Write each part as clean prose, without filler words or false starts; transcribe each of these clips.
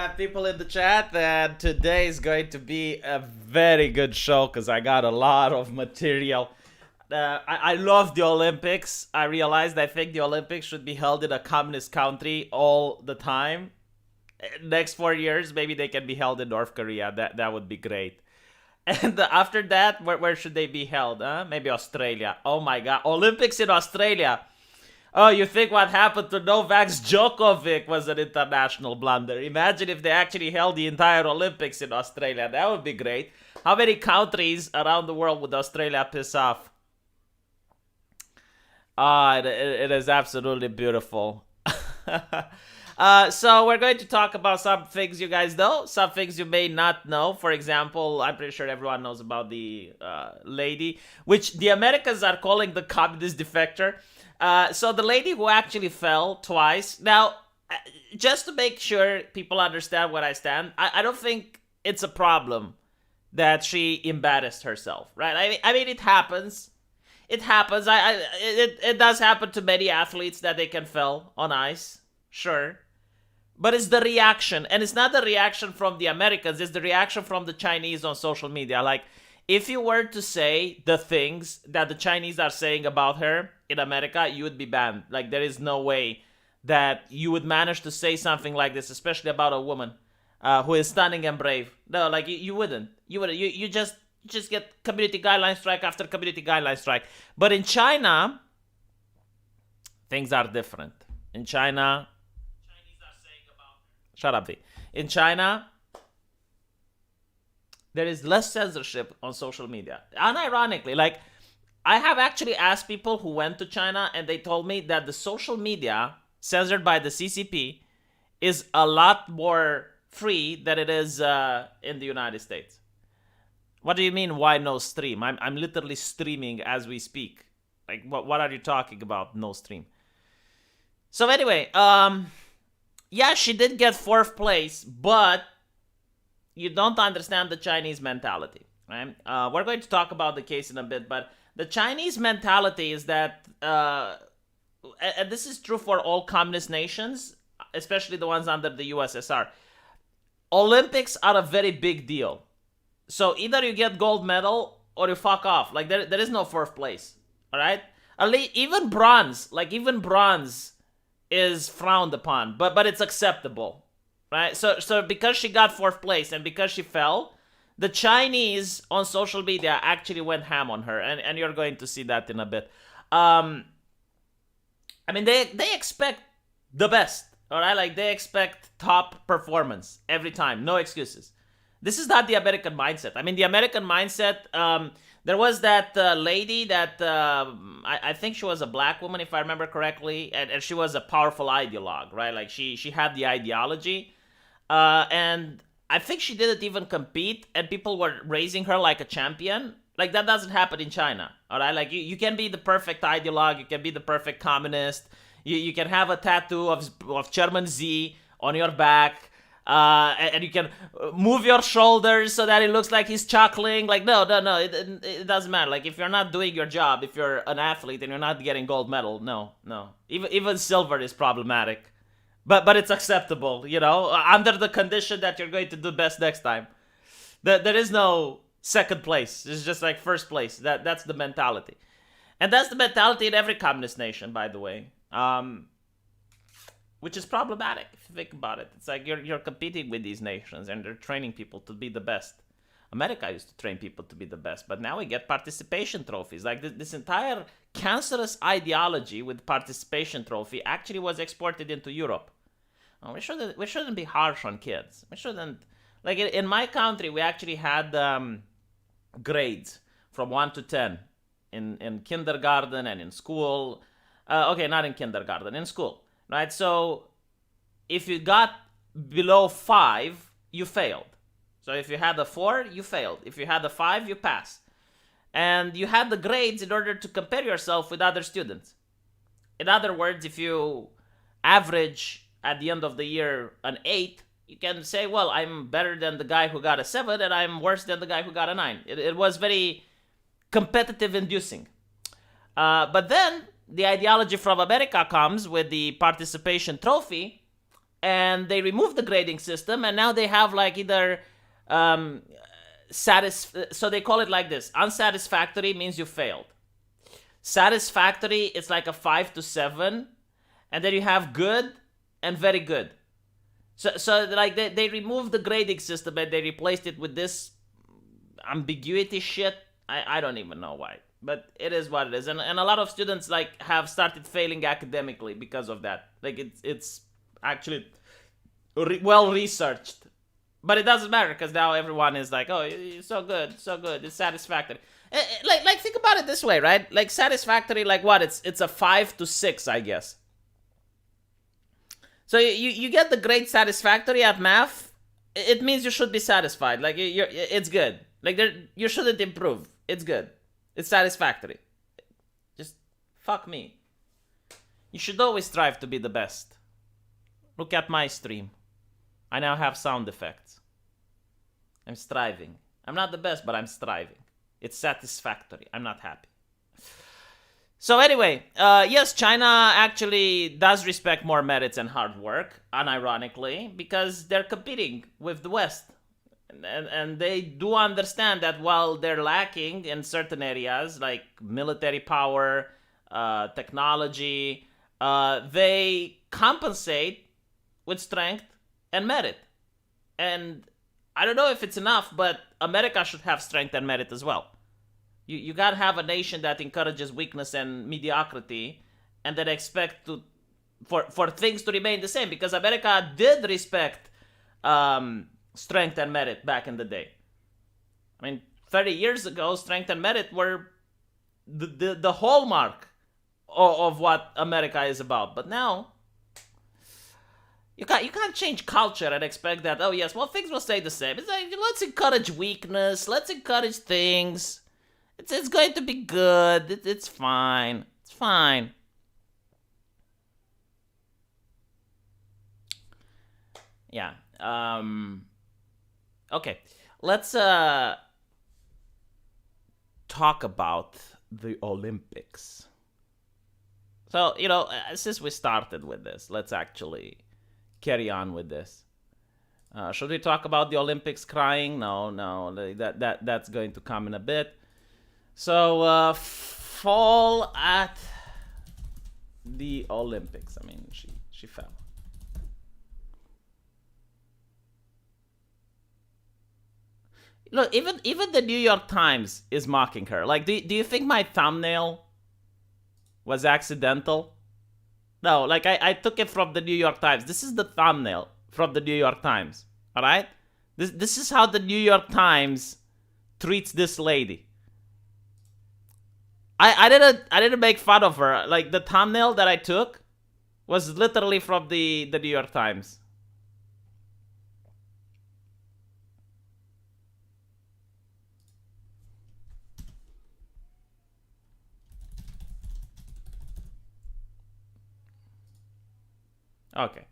got people in the chat, and today is going to be a very good show because I got a lot of material. I love the Olympics. I realized I think the Olympics should be held in a communist country all the time. Next 4 years, maybe they can be held in North Korea. That would be great. And after that, where should they be held? Maybe Australia. Oh my God, Olympics in Australia. Oh, you think what happened to Novak Djokovic was an international blunder? Imagine if they actually held the entire Olympics in Australia. That would be great. How many countries around the world would Australia piss off? It is absolutely beautiful. So we're going to talk about some things you guys know, some things you may not know. For example, I'm pretty sure everyone knows about the lady, which the Americans are calling the communist defector. So the lady who actually fell twice. Now, just to make sure people understand where I stand, I don't think it's a problem that she embarrassed herself, right? I mean, it happens. It happens. It does happen to many athletes that they can fall on ice, sure. But it's the reaction, and it's not the reaction from the Americans, it's the reaction from the Chinese on social media. Like, if you were to say the things that the Chinese are saying about her in America, you would be banned. Like, there is no way that you would manage to say something like this, especially about a woman who is stunning and brave. No, like, you wouldn't. You just get community guideline strike after community guideline strike. But in China, things are different. In China, shut up, V. In China, there is less censorship on social media. Unironically, like, I have actually asked people who went to China and they told me that the social media censored by the CCP is a lot more free than it is in the United States. What do you mean, why no stream? I'm literally streaming as we speak. Like, what are you talking about, no stream? So anyway, yeah, she did get 4th place, but you don't understand the Chinese mentality, right? We're going to talk about the case in a bit, but the Chinese mentality is that, and this is true for all communist nations, especially the ones under the USSR, Olympics are a very big deal. So either you get gold medal or you fuck off. Like, there is no 4th place, all right? Even bronze is frowned upon, but it's acceptable, right? So because she got 4th place and because she fell, the Chinese on social media actually went ham on her, and you're going to see that in a bit. I mean, they expect the best, all right? Like, they expect top performance every time, no excuses. This is not the American mindset. I mean, the American mindset, there was that lady that, I think she was a black woman, if I remember correctly, and she was a powerful ideologue, right? Like, she had the ideology, and I think she didn't even compete, and people were raising her like a champion. Like, that doesn't happen in China, all right? Like, you can be the perfect ideologue, you can be the perfect communist, you can have a tattoo of Chairman Z on your back, and you can move your shoulders so that it looks like he's chuckling. Like, no, it doesn't matter. Like, if you're not doing your job, if you're an athlete and you're not getting gold medal, no. Even silver is problematic. But it's acceptable, you know, under the condition that you're going to do best next time. There is no 2nd place. It's just like 1st place. That's the mentality. And that's the mentality in every communist nation, by the way. Which is problematic if you think about it. It's like you're competing with these nations and they're training people to be the best. America used to train people to be the best, but now we get participation trophies. Like, this entire cancerous ideology with participation trophy actually was exported into Europe. We shouldn't be harsh on kids. We shouldn't. Like, in my country, we actually had grades from 1 to 10 in kindergarten and in school. Okay, not in kindergarten, in school. Right, so if you got below 5, you failed. So if you had a 4, you failed. If you had a 5, you passed. And you had the grades in order to compare yourself with other students. In other words, if you average at the end of the year an 8, you can say, well, I'm better than the guy who got a 7 and I'm worse than the guy who got a 9. It was very competitive inducing. But then the ideology from America comes with the participation trophy, and they removed the grading system, and now they have like either so they call it like this: unsatisfactory means you failed. Satisfactory, it's like a 5 to 7, and then you have good and very good. So like they removed the grading system and they replaced it with this ambiguity shit. I don't even know why, but it is what it is, and a lot of students like have started failing academically because of that. Like it's actually well researched, but it doesn't matter because now everyone is like, oh, it's so good, it's satisfactory. Like think about it this way, right? Like satisfactory, like what? It's a 5 to 6, I guess. So you get the grade satisfactory at math. It means you should be satisfied. Like it's good. Like you shouldn't improve. It's good. It's satisfactory. Just fuck me. You should always strive to be the best. Look at my stream. I now have sound effects. I'm striving. I'm not the best, but I'm striving. It's satisfactory. I'm not happy. So anyway, yes, China actually does respect more merits and hard work, unironically, because they're competing with the West. And they do understand that while they're lacking in certain areas, like military power, technology, they compensate with strength and merit. And I don't know if it's enough, but America should have strength and merit as well. You gotta have a nation that encourages weakness and mediocrity, and then expect for things to remain the same, because America did respect strength and merit back in the day. I mean, 30 years ago, strength and merit were the hallmark of what America is about. But now, you can't change culture and expect that, oh yes, well, things will stay the same. It's like, let's encourage weakness, let's encourage things. It's going to be good. It's fine. It's fine. Yeah. Okay. Let's talk about the Olympics. So, since we started with this, let's actually carry on with this. Should we talk about the Olympics crying? No. That's going to come in a bit. So, fall at the Olympics. I mean, she fell. Look, even the New York Times is mocking her. Like, do you think my thumbnail was accidental? No, like I took it from the New York Times. This is the thumbnail from the New York Times. All right? This is how the New York Times treats this lady. I didn't make fun of her. Like, the thumbnail that I took was literally from the New York Times. Okay.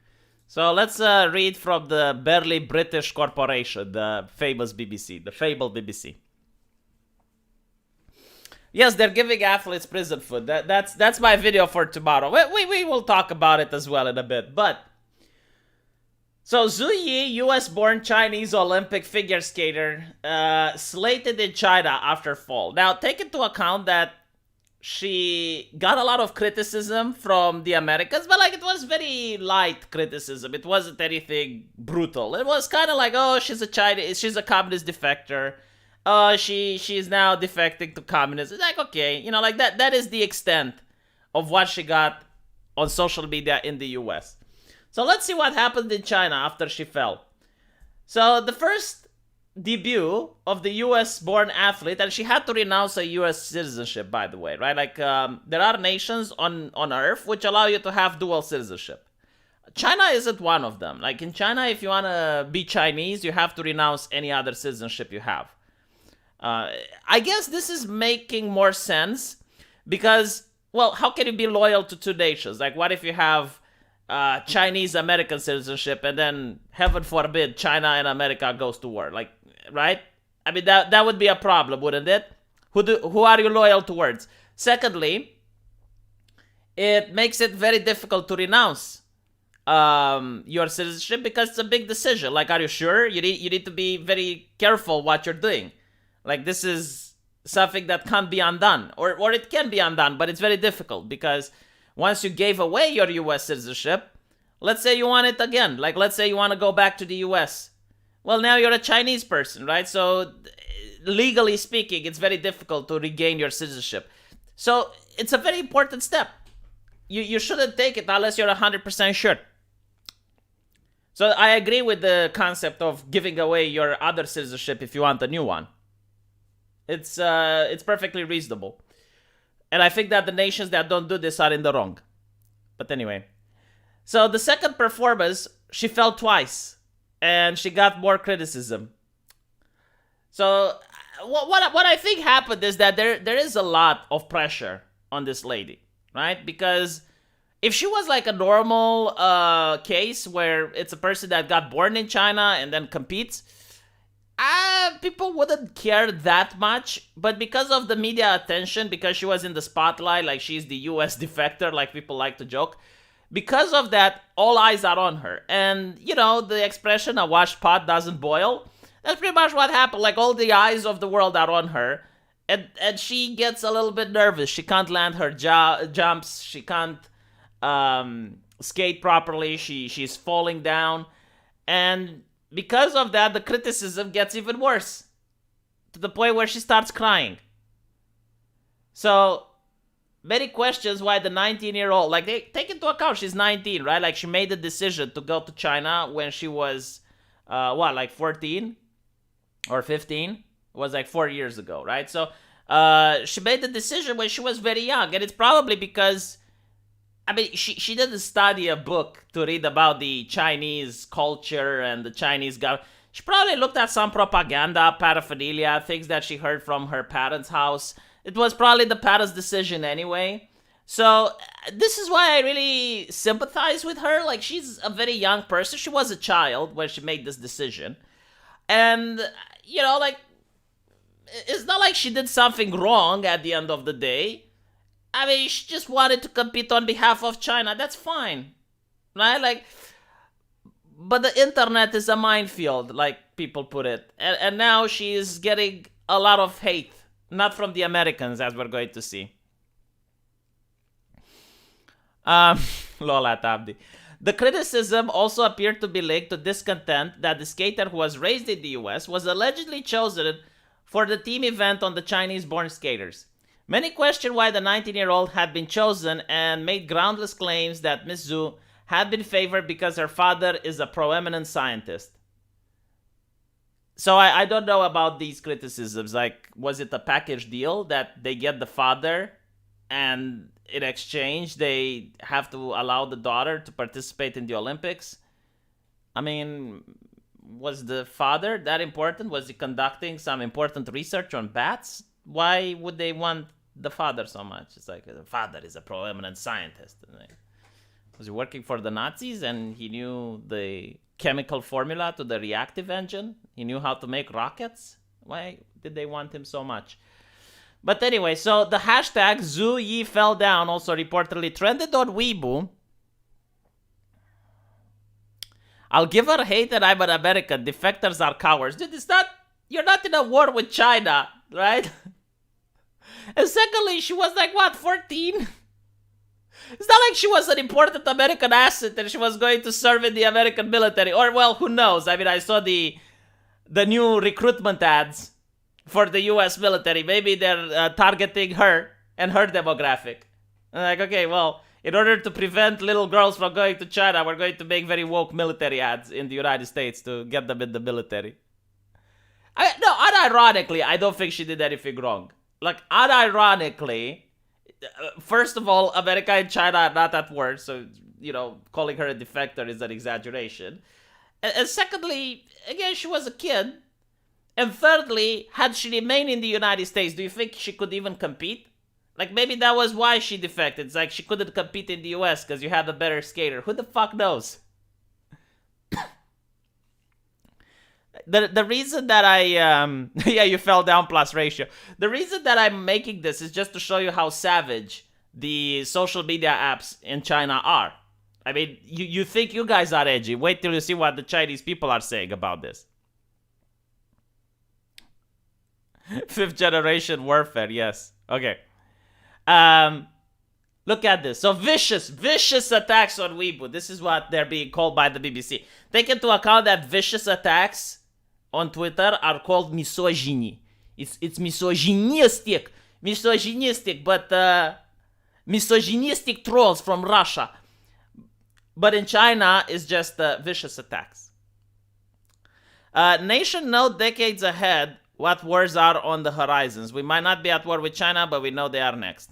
So let's read from the barely British corporation, the famous BBC, the fabled BBC. Yes, they're giving athletes prison food. That's my video for tomorrow. We will talk about it as well in a bit. But so Zhu Yi, US-born Chinese Olympic figure skater, slated in China after fall. Now, take into account that she got a lot of criticism from the Americans, but like it was very light criticism. It wasn't anything brutal. It was kind of like, oh, she's a communist defector. She's now defecting to communism. It's like, okay, like that is the extent of what she got on social media in the US. So let's see what happened in China after she fell. So the first debut of the US-born athlete, and she had to renounce a US citizenship, by the way, right? Like, there are nations on Earth which allow you to have dual citizenship. China isn't one of them. Like, in China, if you want to be Chinese, you have to renounce any other citizenship you have. I guess this is making more sense because, well, how can you be loyal to two nations? Like, what if you have Chinese-American citizenship and then, heaven forbid, China and America goes to war? Like, right? I mean, that would be a problem, wouldn't it? Who are you loyal towards? Secondly, it makes it very difficult to renounce your citizenship because it's a big decision. Like, are you sure? You need to be very careful what you're doing. Like, this is something that can't be undone, or it can be undone, but it's very difficult because once you gave away your U.S. citizenship, let's say you want it again. Like, let's say you want to go back to the U.S. Well, now you're a Chinese person, right? So legally speaking, it's very difficult to regain your citizenship. So it's a very important step. You shouldn't take it unless you're 100% sure. So I agree with the concept of giving away your other citizenship if you want a new one. It's perfectly reasonable. And I think that the nations that don't do this are in the wrong. But anyway. So the second performance, she fell twice. And she got more criticism. So what I think happened is that there is a lot of pressure on this lady, right? Because if she was like a normal case where it's a person that got born in China and then competes, people wouldn't care that much. But because of the media attention, because she was in the spotlight, like she's the US defector, like people like to joke, because of that, all eyes are on her. And, you know, the expression, a washed pot doesn't boil, that's pretty much what happened. Like, all the eyes of the world are on her. And she gets a little bit nervous. She can't land her jumps. She can't skate properly. She's falling down. And because of that, the criticism gets even worse. To the point where she starts crying. So many questions why the 19-year-old, like, they take into account she's 19, right? Like, she made the decision to go to China when she was, 14 or 15? It was like 4 years ago, right? So she made the decision when she was very young. And it's probably because, I mean, she didn't study a book to read about the Chinese culture and the Chinese government. She probably looked at some propaganda, paraphernalia, things that she heard from her parents' house. It was probably the parents' decision anyway. So this is why I really sympathize with her. Like, she's a very young person. She was a child when she made this decision. And, you know, like, it's not like she did something wrong at the end of the day. I mean, she just wanted to compete on behalf of China. That's fine. Right? Like, but the internet is a minefield, like people put it. And now she is getting a lot of hate. Not from the Americans, as we're going to see. Lola Tabdi. The criticism also appeared to be linked to discontent that the skater who was raised in the US was allegedly chosen for the team event on the Chinese-born skaters. Many question why the 19-year-old had been chosen and made groundless claims that Ms. Zhu had been favored because her father is a proeminent scientist. So I don't know about these criticisms. Like, was it a package deal that they get the father and in exchange they have to allow the daughter to participate in the Olympics? I mean, was the father that important? Was he conducting some important research on bats? Why would they want the father so much? It's like, the father is a proeminent scientist. Was he working for the Nazis and he knew the chemical formula to the reactive engine? He knew how to make rockets? Why did they want him so much? But anyway, so the hashtag Zhu Yi fell down also reportedly trended on Weibo. I'll give her hate and I'm an American. Defectors are cowards. Dude, you're not in a war with China, right? And secondly, she was like, what, 14? It's not like she was an important American asset and she was going to serve in the American military. Or, well, who knows? I mean, I saw the new recruitment ads for the US military. Maybe they're targeting her and her demographic. And like, okay, well, in order to prevent little girls from going to China, we're going to make very woke military ads in the United States to get them in the military. No, unironically, I don't think she did anything wrong. Like, unironically, first of all, America and China are not at war, so, you know, calling her a defector is an exaggeration. And secondly, again, she was a kid. And thirdly, had she remained in the United States, do you think she could even compete? Like, maybe that was why she defected. It's like she couldn't compete in the US because you had a better skater. Who the fuck knows? The reason that I, yeah, you fell down plus ratio. The reason that I'm making this is just to show you how savage the social media apps in China are. I mean, you think you guys are edgy. Wait till you see what the Chinese people are saying about this. Fifth generation warfare, yes. Okay. Look at this. So vicious attacks on Weibo. This is what they're being called by the BBC. Take into account that vicious attacks on Twitter are called misogyny. It's misogynistic, but misogynistic trolls from Russia. But in China, it's just vicious attacks. Nation know decades ahead what wars are on the horizons. We might not be at war with China, but we know they are next.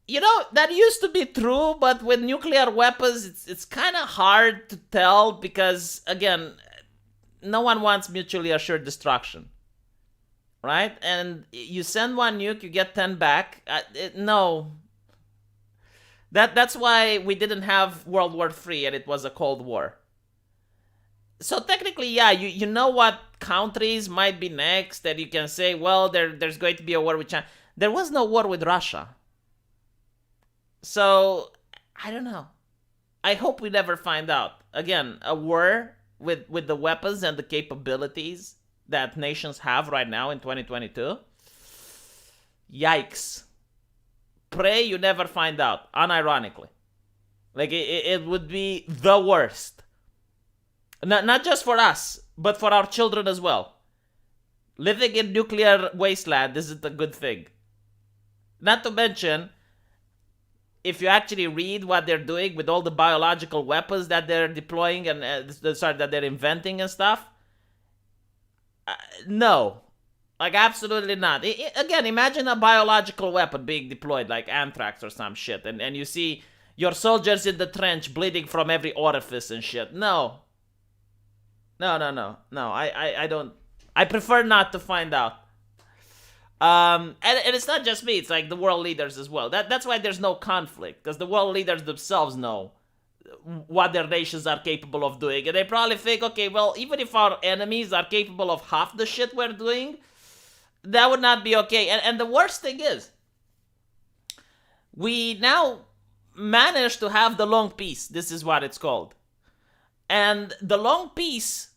You know, that used to be true, but with nuclear weapons, it's kind of hard to tell because, again, no one wants mutually assured destruction. Right? And you send one nuke, you get 10 back. No. That's why we didn't have World War III and it was a Cold War. So technically, yeah, you know what countries might be next, and you can say, well, there's going to be a war with China. There was no war with Russia. So, I don't know. I hope we never find out. Again, a war with the weapons and the capabilities that nations have right now in 2022. Yikes. Pray you never find out, unironically. Like, it would be the worst. Not just for us, but for our children as well. Living in nuclear wasteland isn't a good thing. Not to mention, if you actually read what they're doing with all the biological weapons that they're deploying and that they're inventing and stuff, no. Like, absolutely not. Again, imagine a biological weapon being deployed, like anthrax or some shit, and you see your soldiers in the trench bleeding from every orifice and shit. No. No. I don't. I prefer not to find out. And it's not just me. It's like the world leaders as well. That's why there's no conflict, because the world leaders themselves know what their nations are capable of doing, and they probably think, okay, well, even if our enemies are capable of half the shit we're doing, that would not be okay. And the worst thing is, we now managed to have the long peace. This is what it's called. And the long peace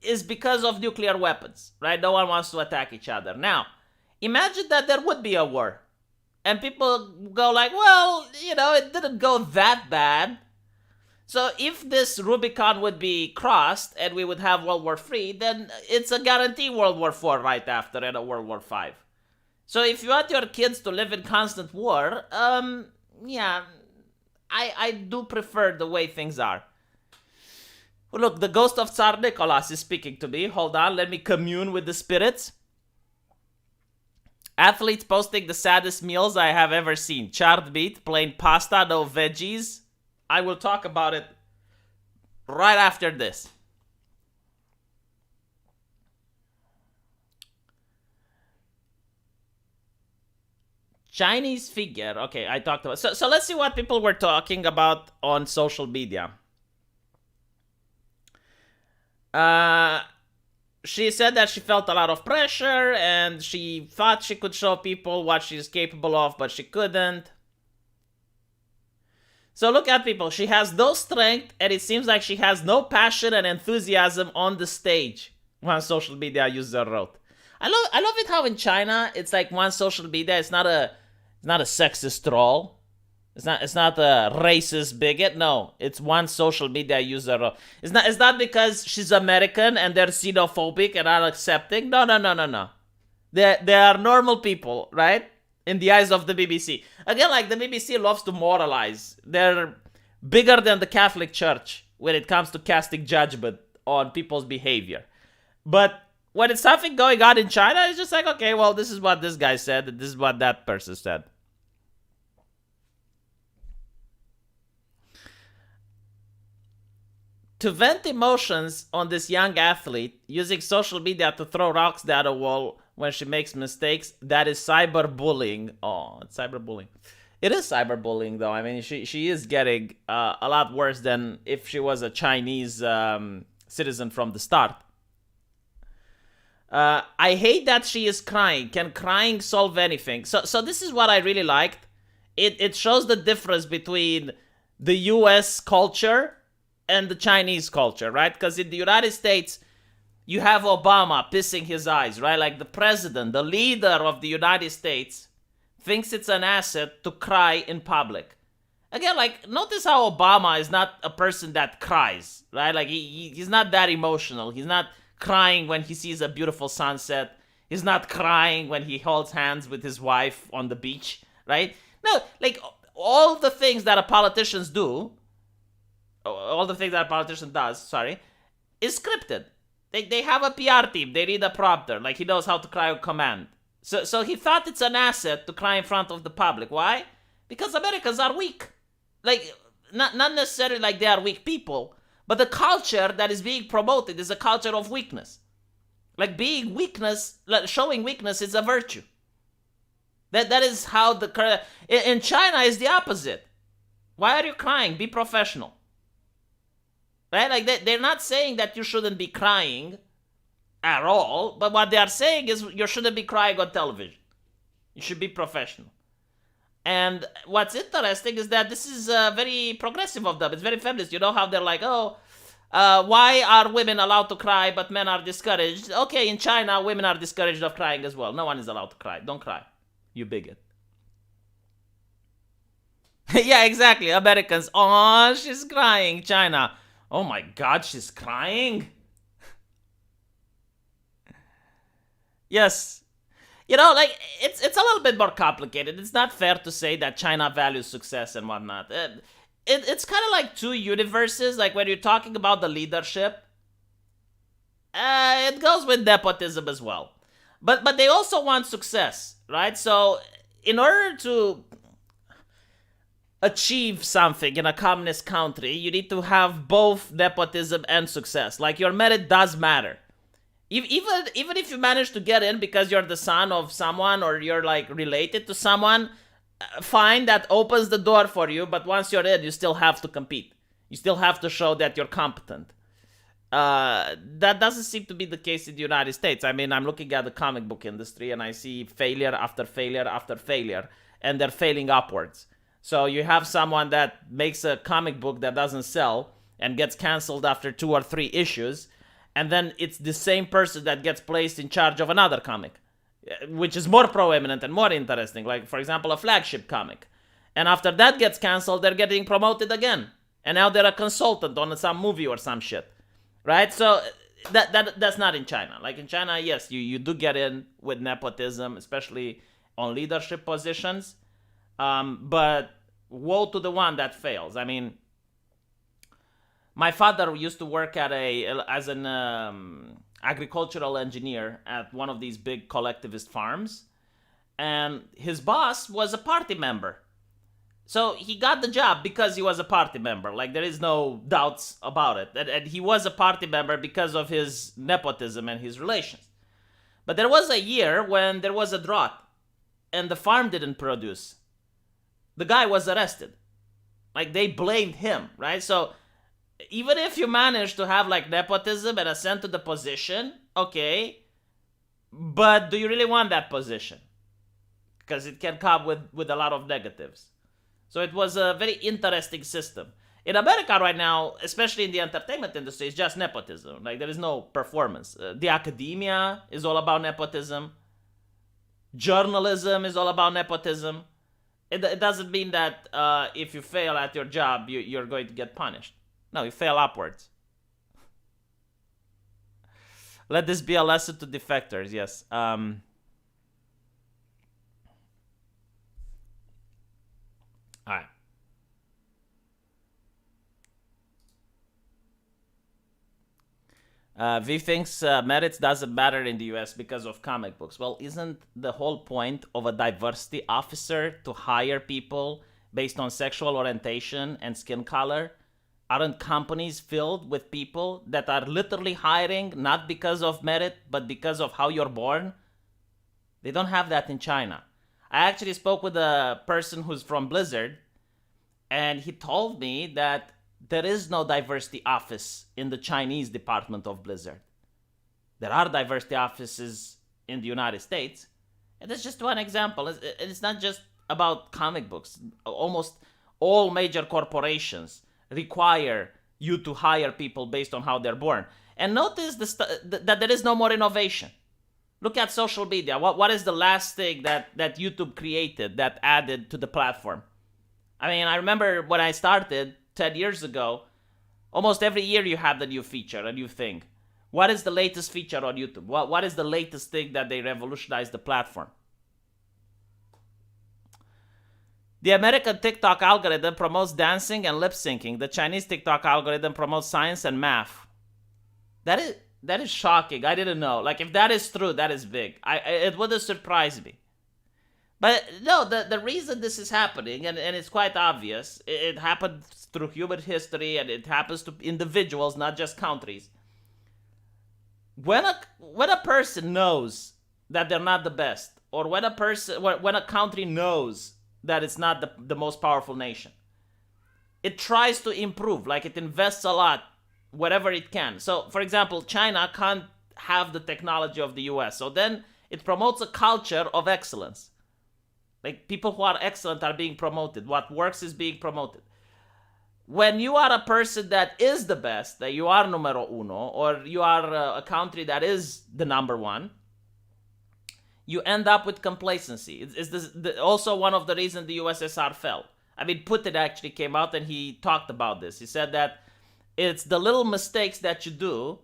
is because of nuclear weapons, right? No one wants to attack each other. Now, imagine that there would be a war. And people go like, well, you know, it didn't go that bad. So if this Rubicon would be crossed and we would have World War III, then it's a guarantee World War IV right after and a World War V. So if you want your kids to live in constant war, yeah, I do prefer the way things are. Well, look, the ghost of Tsar Nicholas is speaking to me. Hold on, let me commune with the spirits. Athletes posting the saddest meals I have ever seen. Charred meat, plain pasta, no veggies. I will talk about it right after this. Chinese figure. Okay, I talked about. So let's see what people were talking about on social media. She said that she felt a lot of pressure and she thought she could show people what she's capable of, but she couldn't. So look at people. She has no strength and it seems like she has no passion and enthusiasm on the stage. One social media user wrote. I love it how in China it's like one social media. It's not a sexist troll. It's not a racist bigot. No, it's one social media user. It's not because she's American and they're xenophobic and unaccepting. No. They are normal people, right? In the eyes of the BBC. Again, like the BBC loves to moralize. They're bigger than the Catholic Church when it comes to casting judgment on people's behavior. But when it's something going on in China, it's just like, okay, well, this is what this guy said and this is what that person said. To vent emotions on this young athlete, using social media to throw rocks down a wall when she makes mistakes, that is cyberbullying. Oh, it's cyberbullying. It is cyberbullying, though. I mean, she is getting a lot worse than if she was a Chinese citizen from the start. I hate that she is crying. Can crying solve anything? So this is what I really liked. it shows the difference between the US culture and the Chinese culture, right? Because in the United States, you have Obama pissing his eyes, right? Like the president, the leader of the United States, thinks it's an asset to cry in public. Again, like, notice how Obama is not a person that cries, right? Like, he's not that emotional. He's not crying when he sees a beautiful sunset. He's not crying when he holds hands with his wife on the beach, right? No, like, all the things that a politician does, is scripted. They have a PR team. They read a prompter. Like, he knows how to cry on command. So he thought it's an asset to cry in front of the public. Why? Because Americans are weak. Like, not necessarily like they are weak people, but the culture that is being promoted is a culture of weakness. Like, showing weakness is a virtue. That is how in China is the opposite. Why are you crying? Be professional. Right? Like, they're not saying that you shouldn't be crying at all, but what they are saying is you shouldn't be crying on television. You should be professional. And what's interesting is that this is very progressive of them. It's very feminist. You know how they're like, why are women allowed to cry but men are discouraged? Okay, in China, women are discouraged of crying as well. No one is allowed to cry. Don't cry, you bigot. Yeah, exactly. Americans, oh, she's crying. China, oh my God, she's crying. Yes. You know, like, it's a little bit more complicated. It's not fair to say that China values success and whatnot. It's kind of like two universes. Like, when you're talking about the leadership, it goes with nepotism as well. But they also want success, right? So, in order to achieve something in a communist country, you need to have both nepotism and success. Like, your merit does matter. Even if you manage to get in because you're the son of someone or you're like related to someone, fine, that opens the door for you. But once you're in, you still have to compete. You still have to show that you're competent. That doesn't seem to be the case in the United States. I mean, I'm looking at the comic book industry and I see failure after failure after failure, and they're failing upwards. So you have someone that makes a comic book that doesn't sell and gets canceled after 2 or 3 issues, and then it's the same person that gets placed in charge of another comic, which is more proeminent and more interesting. Like, for example, a flagship comic. And after that gets canceled, they're getting promoted again. And now they're a consultant on some movie or some shit. Right? So that's not in China. Like, in China, yes, you do get in with nepotism, especially on leadership positions. But woe to the one that fails. I mean, my father used to work as an agricultural engineer at one of these big collectivist farms, and his boss was a party member. So he got the job because he was a party member. Like, there is no doubts about it. And he was a party member because of his nepotism and his relations. But there was a year when there was a drought and the farm didn't produce. The guy was arrested. Like, they blamed him, right? So even if you manage to have like nepotism and ascend to the position, okay, but do you really want that position? Because it can come with a lot of negatives. So it was a very interesting system. In America right now, especially in the entertainment industry, it's just nepotism. Like, there is no performance. The academia is all about nepotism. Journalism is all about nepotism. It doesn't mean that if you fail at your job, you're going to get punished. No, you fail upwards. Let this be a lesson to defectors, yes. All right. V thinks merits doesn't matter in the US because of comic books. Well, isn't the whole point of a diversity officer to hire people based on sexual orientation and skin color? Aren't companies filled with people that are literally hiring not because of merit, but because of how you're born? They don't have that in China. I actually spoke with a person who's from Blizzard, and he told me that there is no diversity office in the Chinese department of Blizzard. There are diversity offices in the United States, and that's just one example. It's not just about comic books. Almost all major corporations require you to hire people based on how they're born. And notice that there is no more innovation. Look at social media. What is the last thing that YouTube created that added to the platform? I mean, I remember when I started 10 years ago, almost every year you had a new feature, a new thing. What is the latest feature on YouTube? What is the latest thing that they revolutionized the platform? The American TikTok algorithm promotes dancing and lip syncing. The Chinese TikTok algorithm promotes science and math. That is shocking. I didn't know. Like, if that is true, that is big. It would have surprised me. But no, the reason this is happening, and it's quite obvious, it happened through human history, and it happens to individuals, not just countries. When a person knows that they're not the best, or when a country knows that it's not the most powerful nation, it tries to improve. Like, it invests a lot wherever it can. So, for example, China can't have the technology of the US. So then it promotes a culture of excellence. Like, people who are excellent are being promoted. What works is being promoted. When you are a person that is the best, that you are numero uno, or you are a country that is the number one, you end up with complacency. It's also one of the reasons the USSR fell. I mean, Putin actually came out and he talked about this. He said that it's the little mistakes that you do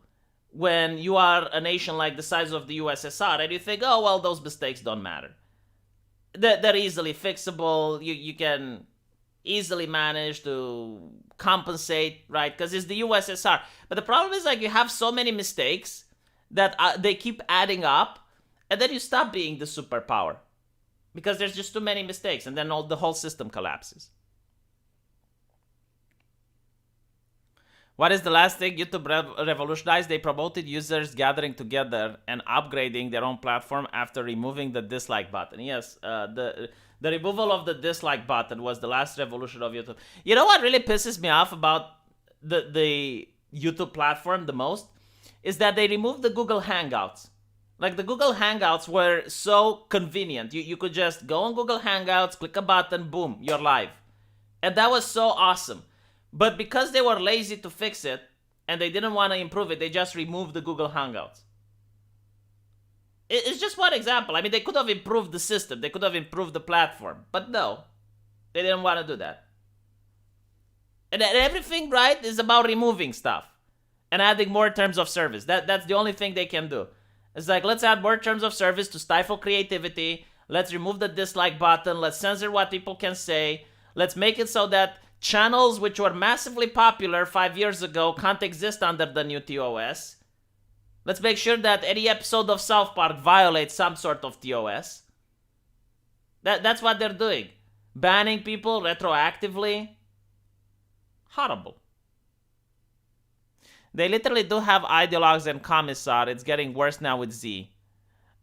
when you are a nation like the size of the USSR, and you think, oh, well, those mistakes don't matter. They're easily fixable. You can easily manage to compensate, right? Because it's the USSR. But the problem is, like, you have so many mistakes that they keep adding up, and then you stop being the superpower because there's just too many mistakes, and then the whole system collapses. What is the last thing YouTube revolutionized? They promoted users gathering together and upgrading their own platform after removing the dislike button. Yes, the removal of the dislike button was the last revolution of YouTube. You know what really pisses me off about the YouTube platform the most? Is that they removed the Google Hangouts. Like, the Google Hangouts were so convenient. You could just go on Google Hangouts, click a button, boom, you're live. And that was so awesome. But because they were lazy to fix it, and they didn't want to improve it, they just removed the Google Hangouts. It's just one example. I mean, they could have improved the system. They could have improved the platform. But no, they didn't want to do that. And everything, right, is about removing stuff and adding more terms of service. That's the only thing they can do. It's like, let's add more terms of service to stifle creativity. Let's remove the dislike button. Let's censor what people can say. Let's make it so that channels which were massively popular 5 years ago can't exist under the new TOS. Let's make sure that any episode of South Park violates some sort of TOS. That's what they're doing. Banning people retroactively. Horrible. They literally do have ideologues and commissar. It's getting worse now with Z.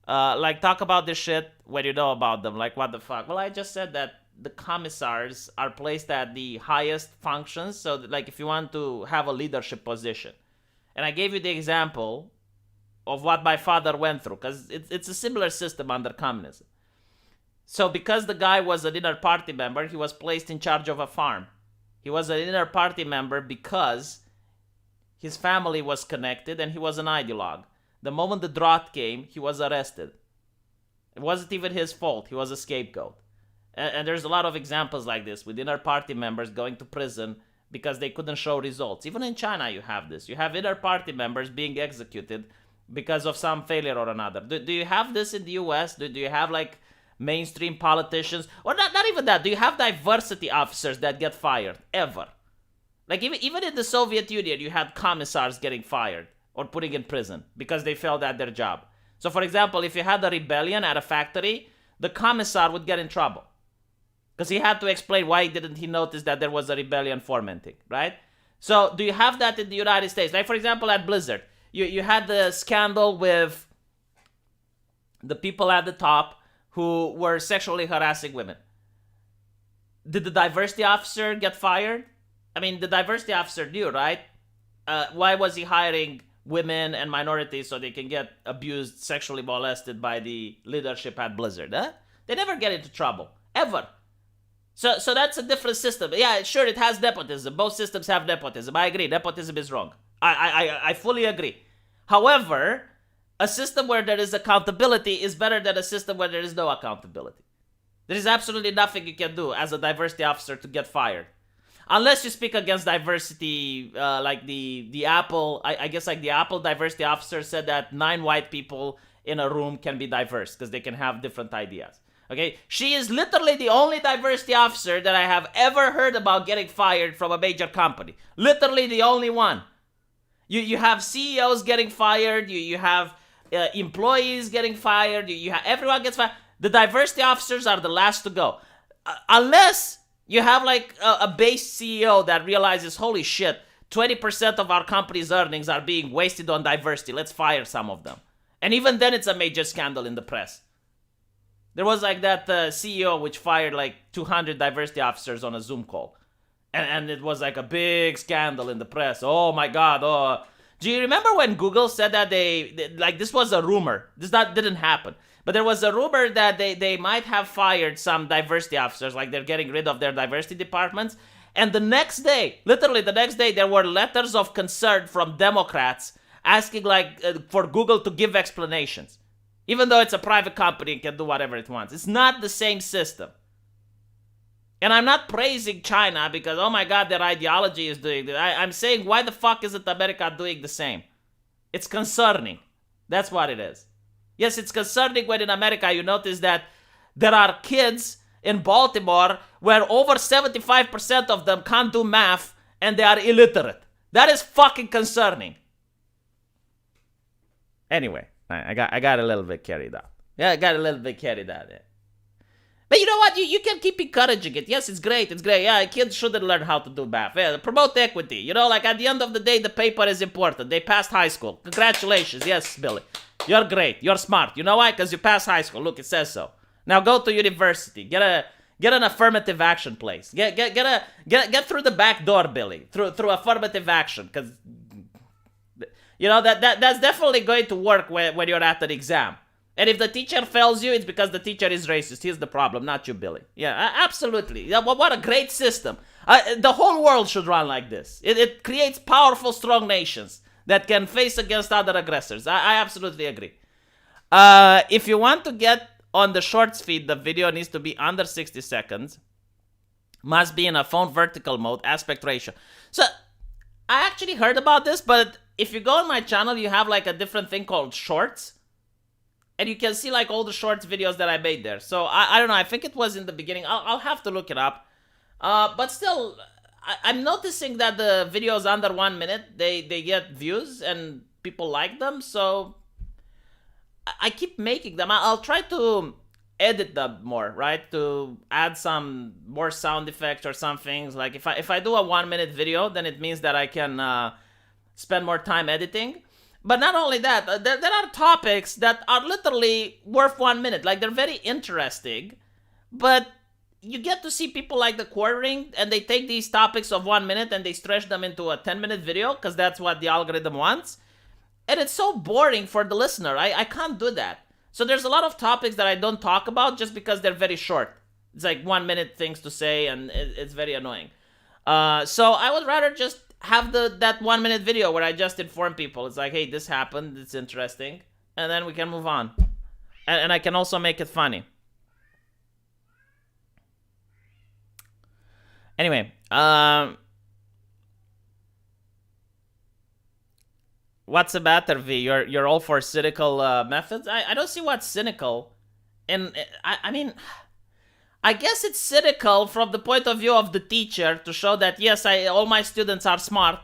Like, talk about this shit when you know about them. Like, what the fuck? Well, I just said that the commissars are placed at the highest functions. So, like, if you want to have a leadership position. And I gave you the example of what my father went through, because it's a similar system under communism. So, because the guy was an inner party member, he was placed in charge of a farm. He was an inner party member because his family was connected and he was an ideologue. The moment the drought came, he was arrested. It wasn't even his fault. He was a scapegoat. And there's a lot of examples like this with inner party members going to prison because they couldn't show results. Even in China, you have this. You have inner party members being executed because of some failure or another. Do you have this in the US? Do you have, like, mainstream politicians? Or not even that. Do you have diversity officers that get fired? Ever? Like, even in the Soviet Union, you had commissars getting fired or putting in prison because they failed at their job. So, for example, if you had a rebellion at a factory, the commissar would get in trouble. Because he had to explain why didn't he notice that there was a rebellion fermenting, right? So, do you have that in the United States? Like, for example, at Blizzard, you had the scandal with the people at the top who were sexually harassing women. Did the diversity officer get fired? I mean, the diversity officer knew, right? Why was he hiring women and minorities so they can get abused, sexually molested by the leadership at Blizzard, huh? They never get into trouble. ever. So that's a different system. Yeah, sure, it has nepotism. Both systems have nepotism. I agree. Nepotism is wrong. I fully agree. However, a system where there is accountability is better than a system where there is no accountability. There is absolutely nothing you can do as a diversity officer to get fired. Unless you speak against diversity, like the Apple, I guess like the Apple diversity officer said that 9 white people in a room can be diverse because they can have different ideas. Okay, she is literally the only diversity officer that I have ever heard about getting fired from a major company. Literally the only one. You have CEOs getting fired. You have employees getting fired. You have everyone gets fired. The diversity officers are the last to go, unless you have like a base CEO that realizes, holy shit, 20% of our company's earnings are being wasted on diversity. Let's fire some of them. And even then, it's a major scandal in the press. There was like that CEO which fired like 200 diversity officers on a Zoom call. And it was like a big scandal in the press. Oh my God. Oh, do you remember when Google said that they like this was a rumor? Didn't happen. But there was a rumor that they might have fired some diversity officers, like they're getting rid of their diversity departments. And the next day, literally the next day, there were letters of concern from Democrats asking like for Google to give explanations. Even though it's a private company and can do whatever it wants. It's not the same system. And I'm not praising China because, oh my God, their ideology is doing this. I'm saying, why the fuck isn't America doing the same? It's concerning. That's what it is. Yes, it's concerning when in America you notice that there are kids in Baltimore where over 75% of them can't do math and they are illiterate. That is fucking concerning. Anyway. I got a little bit carried out. Yeah, I got a little bit carried out there. But you know what? You can keep encouraging it. Yes, it's great. It's great. Yeah, kids shouldn't learn how to do math. Yeah, promote equity. You know, like at the end of the day, the paper is important. They passed high school. Congratulations. Yes, Billy. You're great. You're smart. You know why? Because you passed high school. Look, it says so. Now go to university. Get an affirmative action place. Get through the back door, Billy. Through affirmative action. Because you know, that's definitely going to work when you're at an exam. And if the teacher fails you, it's because the teacher is racist. He's the problem, not you, Billy. Yeah, absolutely. Yeah, what a great system. The whole world should run like this. It creates powerful, strong nations that can face against other aggressors. I absolutely agree. If you want to get on the shorts feed, the video needs to be under 60 seconds. Must be in a phone vertical mode, aspect ratio. So, I actually heard about this, but if you go on my channel, you have like a different thing called shorts. And you can see like all the shorts videos that I made there. So I don't know, I think it was in the beginning. I'll have to look it up. But still, I'm noticing that the videos under 1 minute, they get views and people like them. So I keep making them. I'll try to edit them more, right? To add some more sound effects or some things. Like if I do a 1 minute video, then it means that I can spend more time editing. But not only that, there are topics that are literally worth 1 minute. Like, they're very interesting, but you get to see people like the quartering, and they take these topics of 1 minute and they stretch them into a 10-minute video, because that's what the algorithm wants. And it's so boring for the listener. I can't do that. So there's a lot of topics that I don't talk about just because they're very short. It's like 1 minute things to say, and it's very annoying. So I would rather just have that 1 minute video where I just inform people. It's like, hey, this happened, it's interesting, and then we can move on. And I can also make it funny. Anyway, what's the matter, V? You're all for cynical methods? I don't see what's cynical. And I mean, I guess it's cynical from the point of view of the teacher to show that, yes, all my students are smart.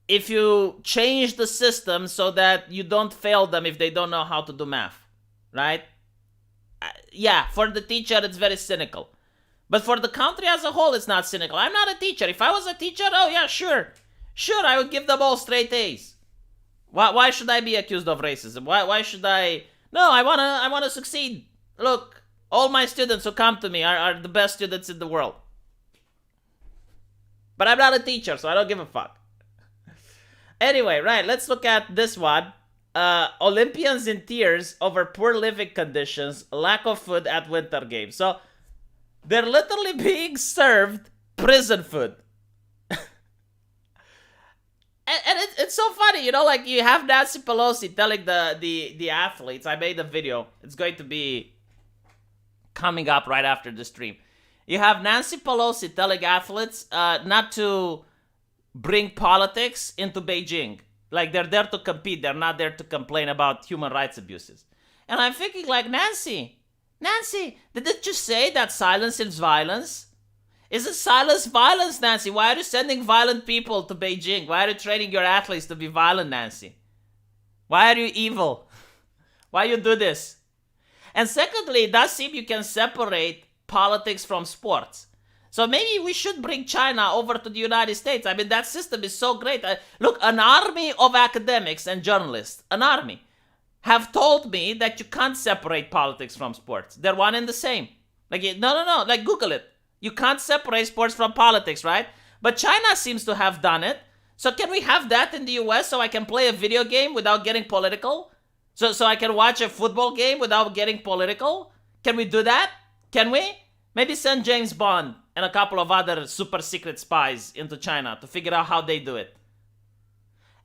If you change the system so that you don't fail them if they don't know how to do math, right? Yeah, for the teacher, it's very cynical. But for the country as a whole, it's not cynical. I'm not a teacher. If I was a teacher, oh yeah, sure. Sure, I would give them all straight A's. Why should I be accused of racism? Why should I? No, I wanna succeed. Look. All my students who come to me are the best students in the world. But I'm not a teacher, so I don't give a fuck. Anyway, right, let's look at this one. Olympians in tears over poor living conditions, lack of food at Winter Games. So, They're literally being served prison food. And it's so funny, you know, like you have Nancy Pelosi telling the athletes. I made a video. It's going to be coming up right after the stream. You have Nancy Pelosi telling athletes not to bring politics into Beijing. Like they're there to compete. They're not there to complain about human rights abuses. And I'm thinking like, Nancy, didn't you say that silence is violence? Is it silence violence, Nancy? Why are you sending violent people to Beijing? Why are you training your athletes to be violent, Nancy? Why are you evil? Why you do this? And secondly, it does seem you can separate politics from sports. So maybe we should bring China over to the United States. I mean, that system is so great. Look, an army of academics and journalists, an army, have told me that you can't separate politics from sports. They're one and the same. Like, no. Like, Google it. You can't separate sports from politics, right? But China seems to have done it. So can we have that in the US so I can play a video game without getting political? So I can watch a football game without getting political? Can we do that? Can we? Maybe send James Bond and a couple of other super secret spies into China to figure out how they do it.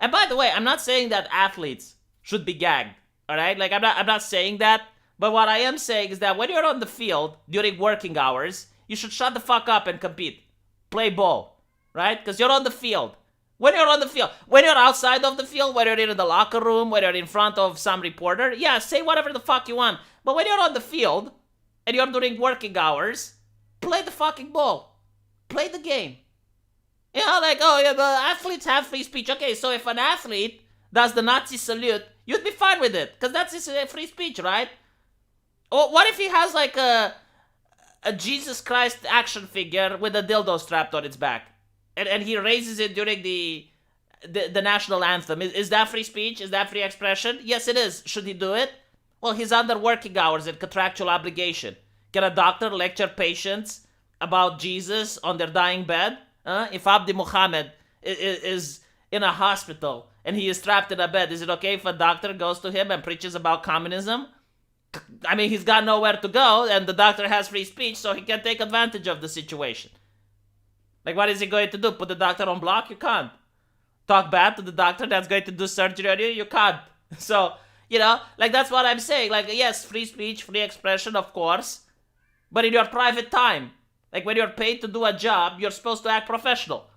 And by the way, I'm not saying that athletes should be gagged, all right? Like, I'm not saying that. But what I am saying is that when you're on the field during working hours, you should shut the fuck up and compete. Play ball, right? Because you're on the field. When you're on the field, when you're outside of the field, whether you're in the locker room, whether you're in front of some reporter, yeah, say whatever the fuck you want. But when you're on the field and you're during working hours, play the fucking ball. Play the game. You know, like, oh, yeah, the athletes have free speech. Okay, so if an athlete does the Nazi salute, you'd be fine with it. Because that's his free speech, right? Or what if he has like a Jesus Christ action figure with a dildo strapped on its back? And he raises it during the national anthem. Is that free speech? Is that free expression? Yes, it is. Should he do it? Well, he's under working hours and contractual obligation. Can a doctor lecture patients about Jesus on their dying bed? If Abdi Muhammad is in a hospital and he is trapped in a bed, is it okay if a doctor goes to him and preaches about communism? I mean, he's got nowhere to go and the doctor has free speech, so he can take advantage of the situation. Like, what is he going to do? Put the doctor on block? You can't. Talk bad to the doctor that's going to do surgery on you? You can't. So, you know, like, that's what I'm saying. Like, yes, free speech, free expression, of course. But in your private time, like when you're paid to do a job, you're supposed to act professional.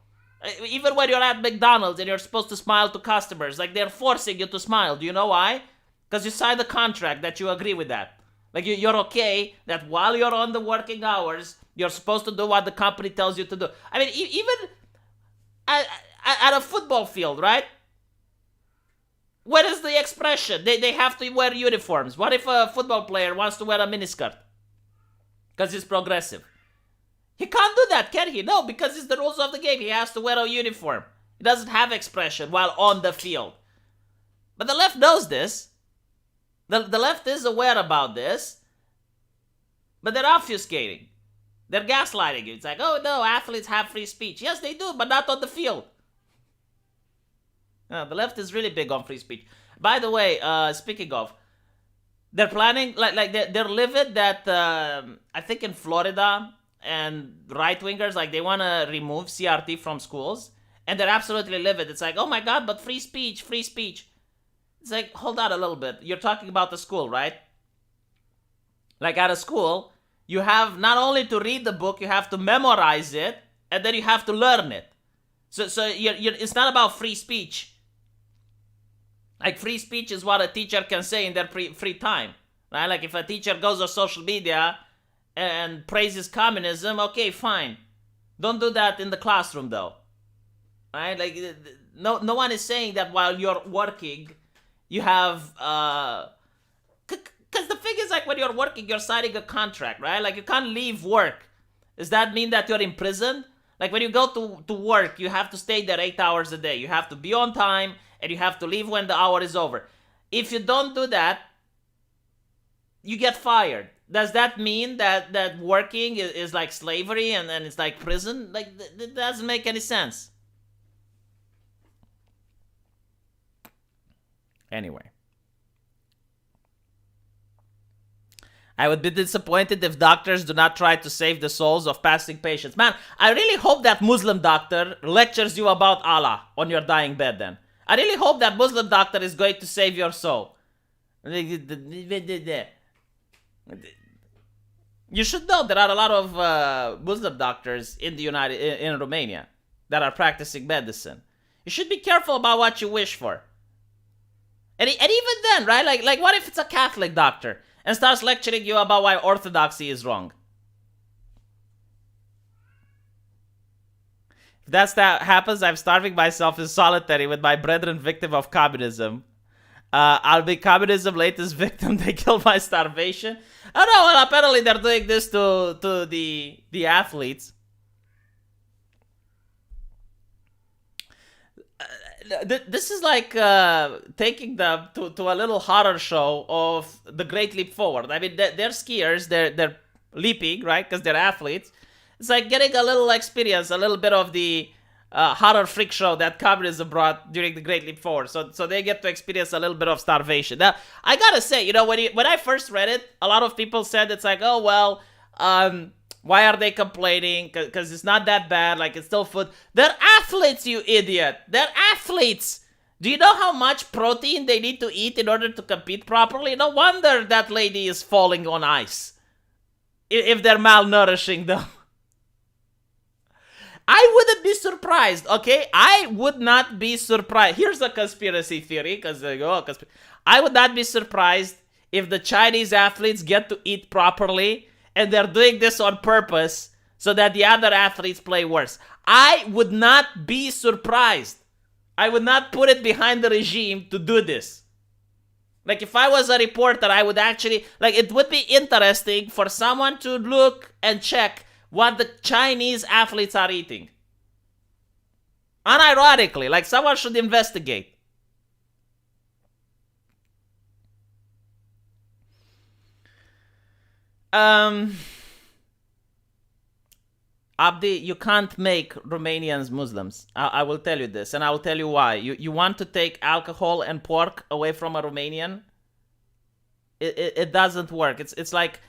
Even when you're at McDonald's and you're supposed to smile to customers, like they're forcing you to smile. Do you know why? Because you signed a contract that you agree with that. Like you're okay that while you're on the working hours, you're supposed to do what the company tells you to do. I mean, even at a football field, right? What is the expression? They have to wear uniforms. What if a football player wants to wear a miniskirt? Because he's progressive. He can't do that, can he? No, because it's the rules of the game. He has to wear a uniform. He doesn't have expression while on the field. But the left knows this. The left is aware about this. But they're obfuscating. They're gaslighting you. It's like, oh no, athletes have free speech. Yes, they do, but not on the field. The left is really big on free speech. By the way, speaking of, they're planning, like they're livid that, I think in Florida, and right-wingers, like, they want to remove CRT from schools, and they're absolutely livid. It's like, oh my god, but free speech. It's like, hold on a little bit. You're talking about the school, right? Like, at a school, you have not only to read the book, you have to memorize it, and then you have to learn it. So it's not about free speech. Like, free speech is what a teacher can say in their free time, right? Like, if a teacher goes on social media and praises communism, okay, fine. Don't do that in the classroom, though, right? Like, no one is saying that while you're working, you have, because the thing is, like, when you're working, you're signing a contract, right? Like, you can't leave work. Does that mean that you're in prison? Like, when you go to work, you have to stay there 8 hours a day. You have to be on time, and you have to leave when the hour is over. If you don't do that, you get fired. Does that mean that working is like slavery and it's like prison? Like, that doesn't make any sense. Anyway. I would be disappointed if doctors do not try to save the souls of passing patients. Man, I really hope that Muslim doctor lectures you about Allah on your dying bed then. I really hope that Muslim doctor is going to save your soul. You should know there are a lot of Muslim doctors in Romania that are practicing medicine. You should be careful about what you wish for. And even then, right? Like what if it's a Catholic doctor and starts lecturing you about why orthodoxy is wrong? If that happens, I'm starving myself in solitary with my brethren victim of communism. I'll be communism latest victim. They killed my starvation. Oh no, well apparently they're doing this to the athletes. This is like taking them to a little horror show of the Great Leap Forward. I mean, they're skiers, they're leaping, right? Because they're athletes. It's like getting a little experience, a little bit of the horror freak show that communism brought during the Great Leap Forward. So they get to experience a little bit of starvation. Now, I gotta say, you know, when I first read it, a lot of people said it's like, oh, well, why are they complaining? Because it's not that bad. Like, it's still food. They're athletes, you idiot. They're athletes. Do you know how much protein they need to eat in order to compete properly? No wonder that lady is falling on ice. If they're malnourishing them. I wouldn't be surprised, okay? I would not be surprised. Here's a conspiracy theory, because I would not be surprised if the Chinese athletes get to eat properly and they're doing this on purpose so that the other athletes play worse. I would not be surprised. I would not put it behind the regime to do this. Like, if I was a reporter, I would actually, like, it would be interesting for someone to look and check what the Chinese athletes are eating. Unironically, like, someone should investigate. Abdi, you can't make Romanians Muslims. I will tell you this, and I will tell you why. You want to take alcohol and pork away from a Romanian? It doesn't work. It's like,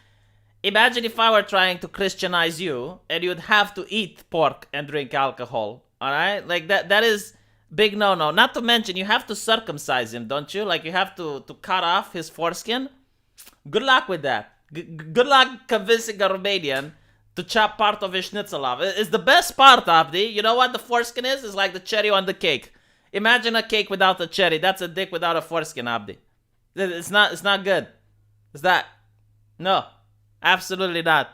imagine if I were trying to Christianize you, and you'd have to eat pork and drink alcohol. All right, like that is big no-no. Not to mention, you have to circumcise him, don't you? Like, you have to cut off his foreskin. Good luck with that. Good luck convincing a Romanian to chop part of his schnitzel off. It's the best part, Abdi. You know what the foreskin is? It's like the cherry on the cake. Imagine a cake without a cherry. That's a dick without a foreskin, Abdi. It's not good. It's that. No. Absolutely not.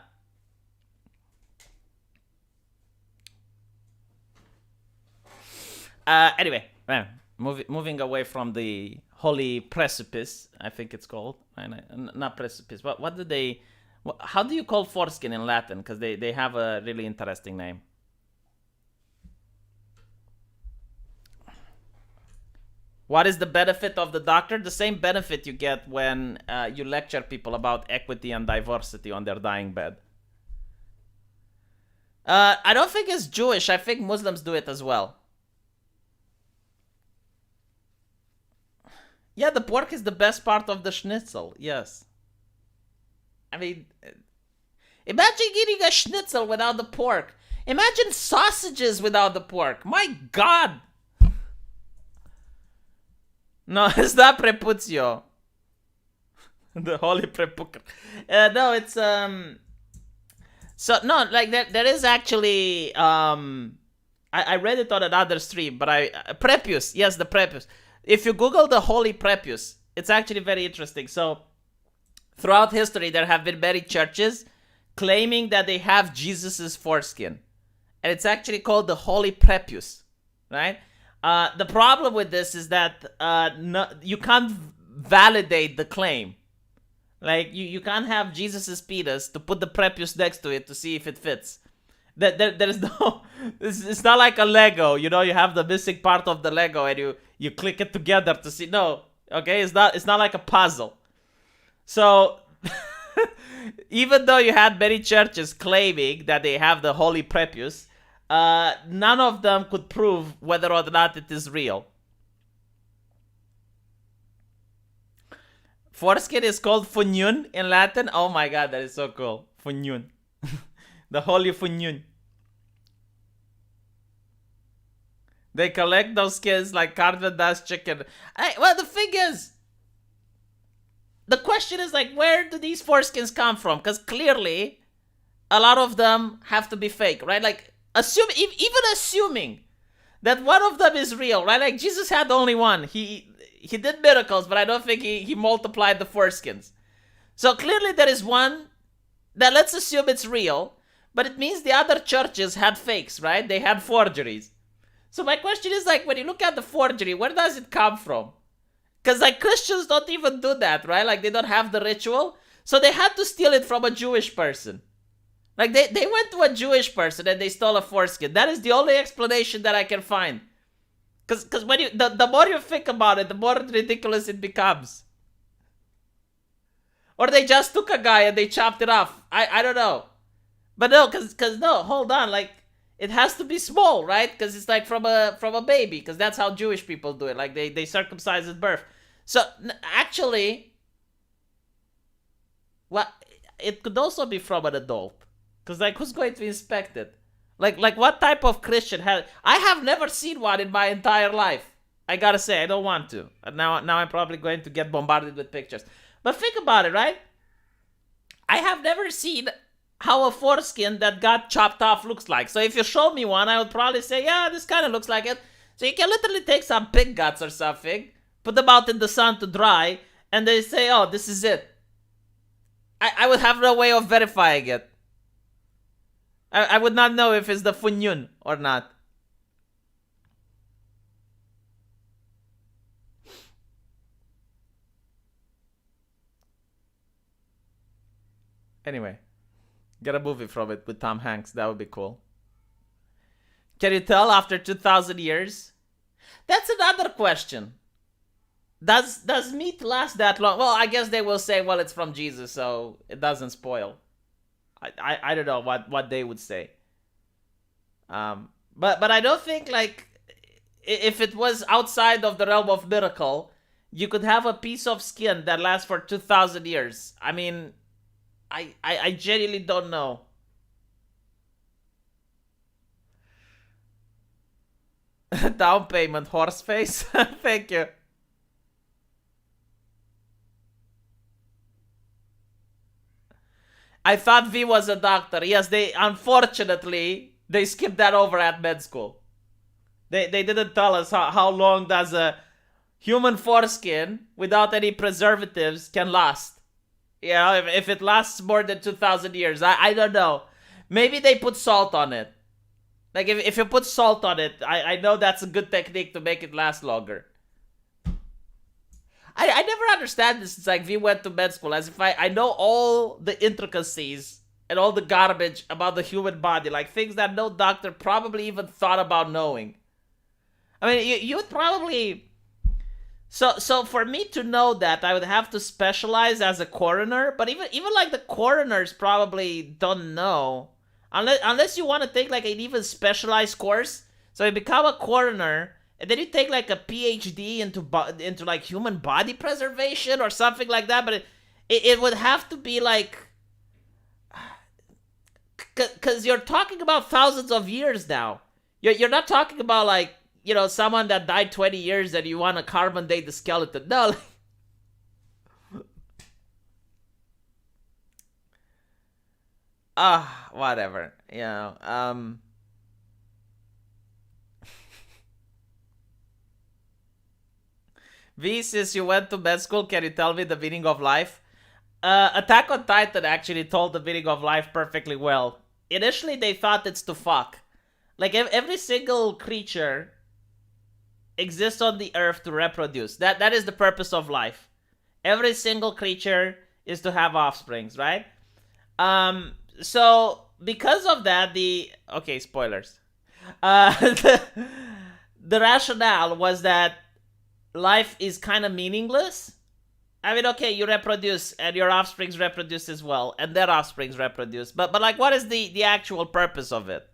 Anyway, moving away from the holy precipice, I think it's called. Not precipice. What do they... How do you call foreskin in Latin? Because they have a really interesting name. What is the benefit of the doctor? The same benefit you get when you lecture people about equity and diversity on their dying bed. I don't think it's Jewish. I think Muslims do it as well. Yeah, the pork is the best part of the schnitzel. Yes. I mean, imagine eating a schnitzel without the pork. Imagine sausages without the pork. My God. No, it's not prepuzio. The holy prepucker. No, it's So no, like there is actually I read it on another stream, but prepuce. Yes, the prepuce. If you Google the holy prepuce, it's actually very interesting. So throughout history, there have been many churches claiming that they have Jesus's foreskin, and it's actually called the holy prepuce, right? The problem with this is that you can't validate the claim. Like, you can't have Jesus's penis to put the prepuce next to it to see if it fits. There's no... It's not like a Lego, you know, you have the missing part of the Lego and you click it together to see. No, okay? It's not like a puzzle. So, even though you had many churches claiming that they have the holy prepuce, none of them could prove whether or not it is real. Foreskin is called funyun in Latin. Oh my god, that is so cool. Funyun. The holy funyun. They collect those skins like Carmen does chicken. Well, the thing is, the question is like, where do these foreskins come from? Because clearly, a lot of them have to be fake, right? Like, even assuming that one of them is real, right? Like, Jesus had only one. He did miracles, but I don't think he multiplied the foreskins. So clearly there is one that, let's assume it's real, but it means the other churches had fakes, right? They had forgeries. So my question is like, when you look at the forgery, where does it come from? Because like Christians don't even do that, right? Like they don't have the ritual. So they had to steal it from a Jewish person. Like they went to a Jewish person and they stole a foreskin. That is the only explanation that I can find. Because when you the more you think about it, the more ridiculous it becomes. Or they just took a guy and they chopped it off. I don't know. But no, because no, hold on. Like, it has to be small, right? Because it's like from a baby. Because that's how Jewish people do it. Like, they circumcise at birth. So, actually, well, it could also be from an adult. Because, like, who's going to inspect it? Like what type of Christian has... I have never seen one in my entire life. I gotta say, I don't want to. Now I'm probably going to get bombarded with pictures. But think about it, right? I have never seen how a foreskin that got chopped off looks like. So if you show me one, I would probably say, yeah, this kind of looks like it. So you can literally take some pig guts or something, put them out in the sun to dry, and they say, oh, this is it. I would have no way of verifying it. I would not know if it's the funyun or not. Anyway, get a movie from it with Tom Hanks. That would be cool. Can you tell after 2,000 years? That's another question. Does meat last that long? Well, I guess they will say, well, it's from Jesus, so it doesn't spoil. I don't know what they would say. But I don't think, like, if it was outside of the realm of miracle, you could have a piece of skin that lasts for 2,000 years. I mean, I genuinely don't know. Down payment, horse face. Thank you. I thought V was a doctor. Yes, unfortunately they skipped that over at med school. They didn't tell us how long does a human foreskin without any preservatives can last. You know, if it lasts more than 2,000 years, I don't know. Maybe they put salt on it. Like, if you put salt on it, I know that's a good technique to make it last longer. I never understand this. It's like V went to med school, as if I know all the intricacies and all the garbage about the human body. Like, things that no doctor probably even thought about knowing. I mean, you would probably... So for me to know that, I would have to specialize as a coroner. But even like the coroners probably don't know. Unless you want to take like an even specialized course. So you become a coroner, and then you take like a PhD into like human body preservation or something like that. But it would have to be like... Because you're talking about thousands of years now. You're not talking about like, you know, someone that died 20 years and you want to carbon date the skeleton. No. Whatever. You know, V, since you went to med school, can you tell me the meaning of life? Attack on Titan actually told the meaning of life perfectly well. Initially, they thought it's to fuck. Like, every single creature exists on the earth to reproduce. That is the purpose of life. Every single creature is to have offsprings, right? So because of that, okay, spoilers. The rationale was that life is kind of meaningless. I mean, okay, you reproduce and your offsprings reproduce as well, and their offsprings reproduce. But like, what is the actual purpose of it?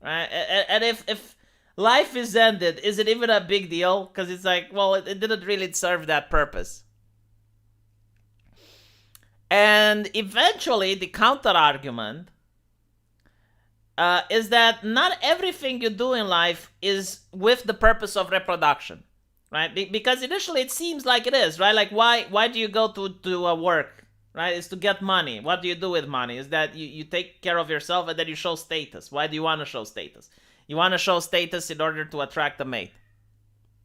Right? And if life is ended, is it even a big deal? Because it's like, well, it didn't really serve that purpose. And eventually, the counter argument is that not everything you do in life is with the purpose of reproduction, right? Because initially it seems like it is, right? Like why do you go to work, right? It's to get money. What do you do with money? Is that you take care of yourself and then you show status. Why do you want to show status? You want to show status in order to attract a mate,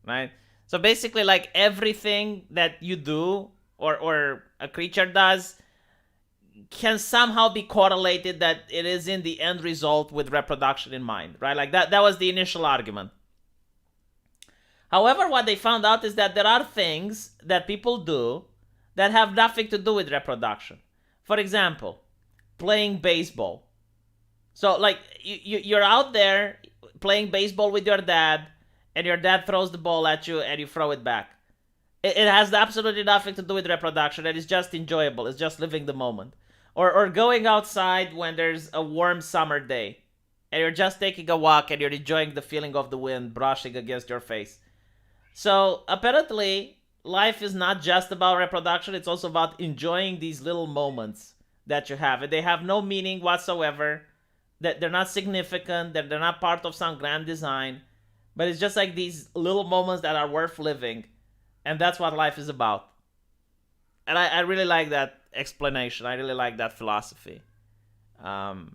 right? So basically, like everything that you do or a creature does can somehow be correlated that it is in the end result with reproduction in mind, right? Like that was the initial argument. However, what they found out is that there are things that people do that have nothing to do with reproduction. For example, playing baseball. So like you're out there playing baseball with your dad, and your dad throws the ball at you and you throw it back. It has absolutely nothing to do with reproduction, and it's just enjoyable. It's just living the moment. Or going outside when there's a warm summer day and you're just taking a walk and you're enjoying the feeling of the wind brushing against your face. So apparently, life is not just about reproduction, it's also about enjoying these little moments that you have. And they have no meaning whatsoever, that they're not significant, that they're not part of some grand design, but it's just like these little moments that are worth living. And that's what life is about. And I really like that explanation. I really like that philosophy. Well,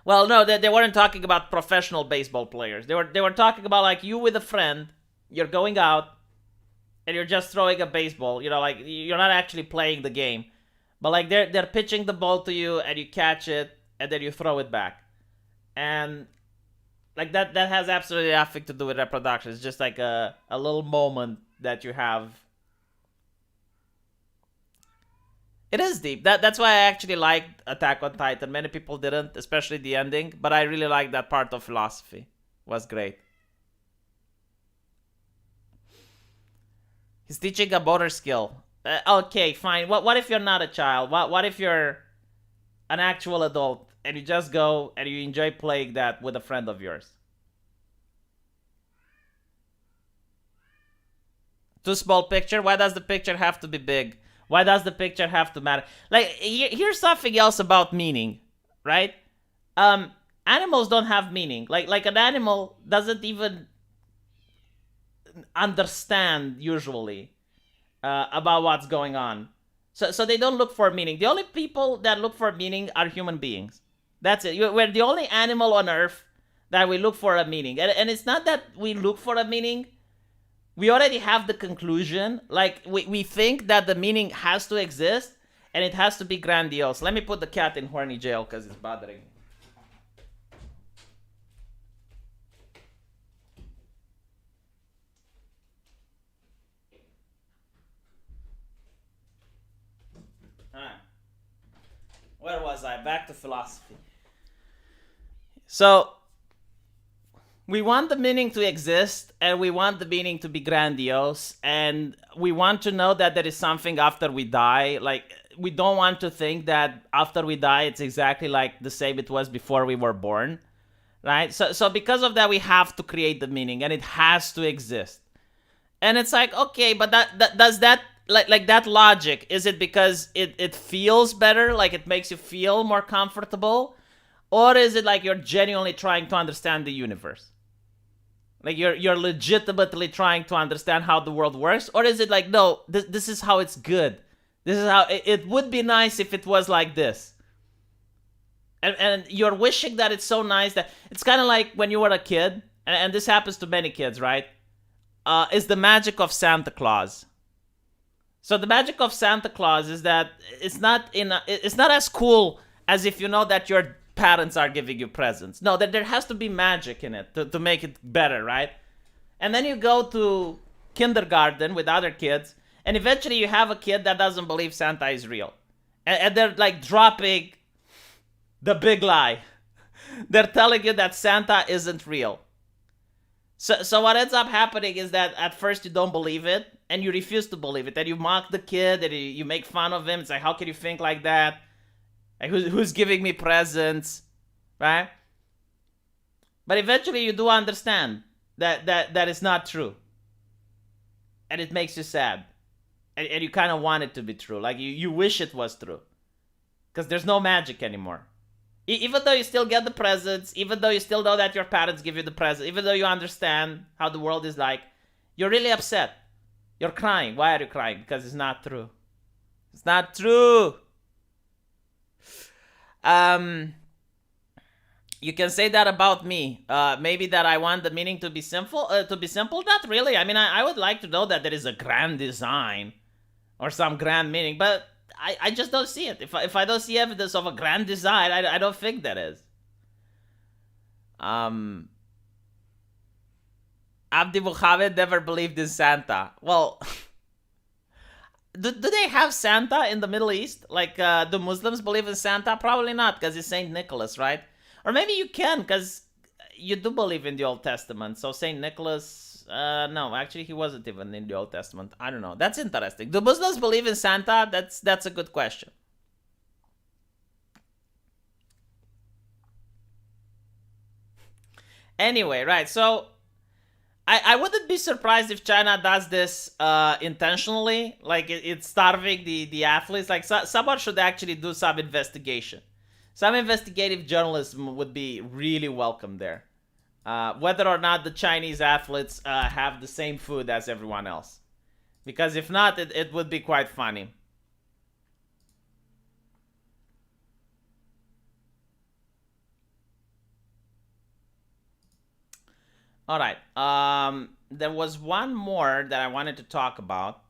no, they weren't talking about professional baseball players. They were talking about like you with a friend. You're going out, and you're just throwing a baseball. You know, like you're not actually playing the game, but like they're pitching the ball to you, and you catch it, and then you throw it back, and like that has absolutely nothing to do with reproduction. It's just like a little moment that you have. It is deep. That's why I actually liked Attack on Titan. Many people didn't, especially the ending, but I really liked that part of philosophy. It was great. He's teaching a motor skill. Okay, fine. What if you're not a child? What if you're an actual adult and you just go and you enjoy playing that with a friend of yours? Too small picture? Why does the picture have to be big? Why does the picture have to matter? Like, here's something else about meaning, right? Animals don't have meaning. Like an animal doesn't even understand usually about what's going on. So they don't look for meaning. The only people that look for meaning are human beings. That's it. We're the only animal on Earth that we look for a meaning. And it's not that we look for a meaning. We already have the conclusion. Like, we think that the meaning has to exist, and it has to be grandiose. Let me put the cat in horny jail, because it's bothering me. Alright. Where was I? Back to philosophy. So, we want the meaning to exist, and we want the meaning to be grandiose, and we want to know that there is something after we die. Like, we don't want to think that after we die, it's exactly like the same it was before we were born, right? So because of that, we have to create the meaning, and it has to exist. And it's like, okay, but that does that, like that logic, is it because it feels better, like it makes you feel more comfortable? Or is it like you're genuinely trying to understand the universe? Like you're legitimately trying to understand how the world works? Or is it like, no, this is how it's good. This is how it would be nice if it was like this. And you're wishing that it's so nice that it's kind of like when you were a kid, and this happens to many kids, right? Is the magic of Santa Claus. So the magic of Santa Claus is that it's not as cool as if you know that your parents are giving you presents. No, that there has to be magic in it to make it better, right? And then you go to kindergarten with other kids, and eventually you have a kid that doesn't believe Santa is real. And they're like dropping the big lie. They're telling you that Santa isn't real. So what ends up happening is that at first you don't believe it, and you refuse to believe it, and you mock the kid, and you make fun of him. It's like, how can you think like that? Like, who's giving me presents, right? But eventually you do understand that it's not true. And it makes you sad. and you kind of want it to be true. Like you wish it was true, because there's no magic anymore. Even though you still get the presents, even though you still know that your parents give you the present, even though you understand how the world is like, you're really upset. You're crying. Why are you crying? Because it's not true. It's not true. You can say that about me. Maybe that I want the meaning to be simple. Not really. I mean, I would like to know that there is a grand design or some grand meaning, but I just don't see it. If I don't see evidence of a grand design, I don't think there is. Abdi Muhammad never believed in Santa. Well, do they have Santa in the Middle East? Like, do Muslims believe in Santa? Probably not, because it's Saint Nicholas, right? Or maybe you can, because you do believe in the Old Testament. So Saint Nicholas, no, actually he wasn't even in the Old Testament. I don't know. That's interesting. Do Muslims believe in Santa? That's a good question. Anyway, right, so I wouldn't be surprised if China does this intentionally. Like, it's starving the athletes. Like, someone should actually do some investigation. Some investigative journalism would be really welcome there. Whether or not the Chinese athletes have the same food as everyone else. Because if not, it would be quite funny. All right. There was one more that I wanted to talk about.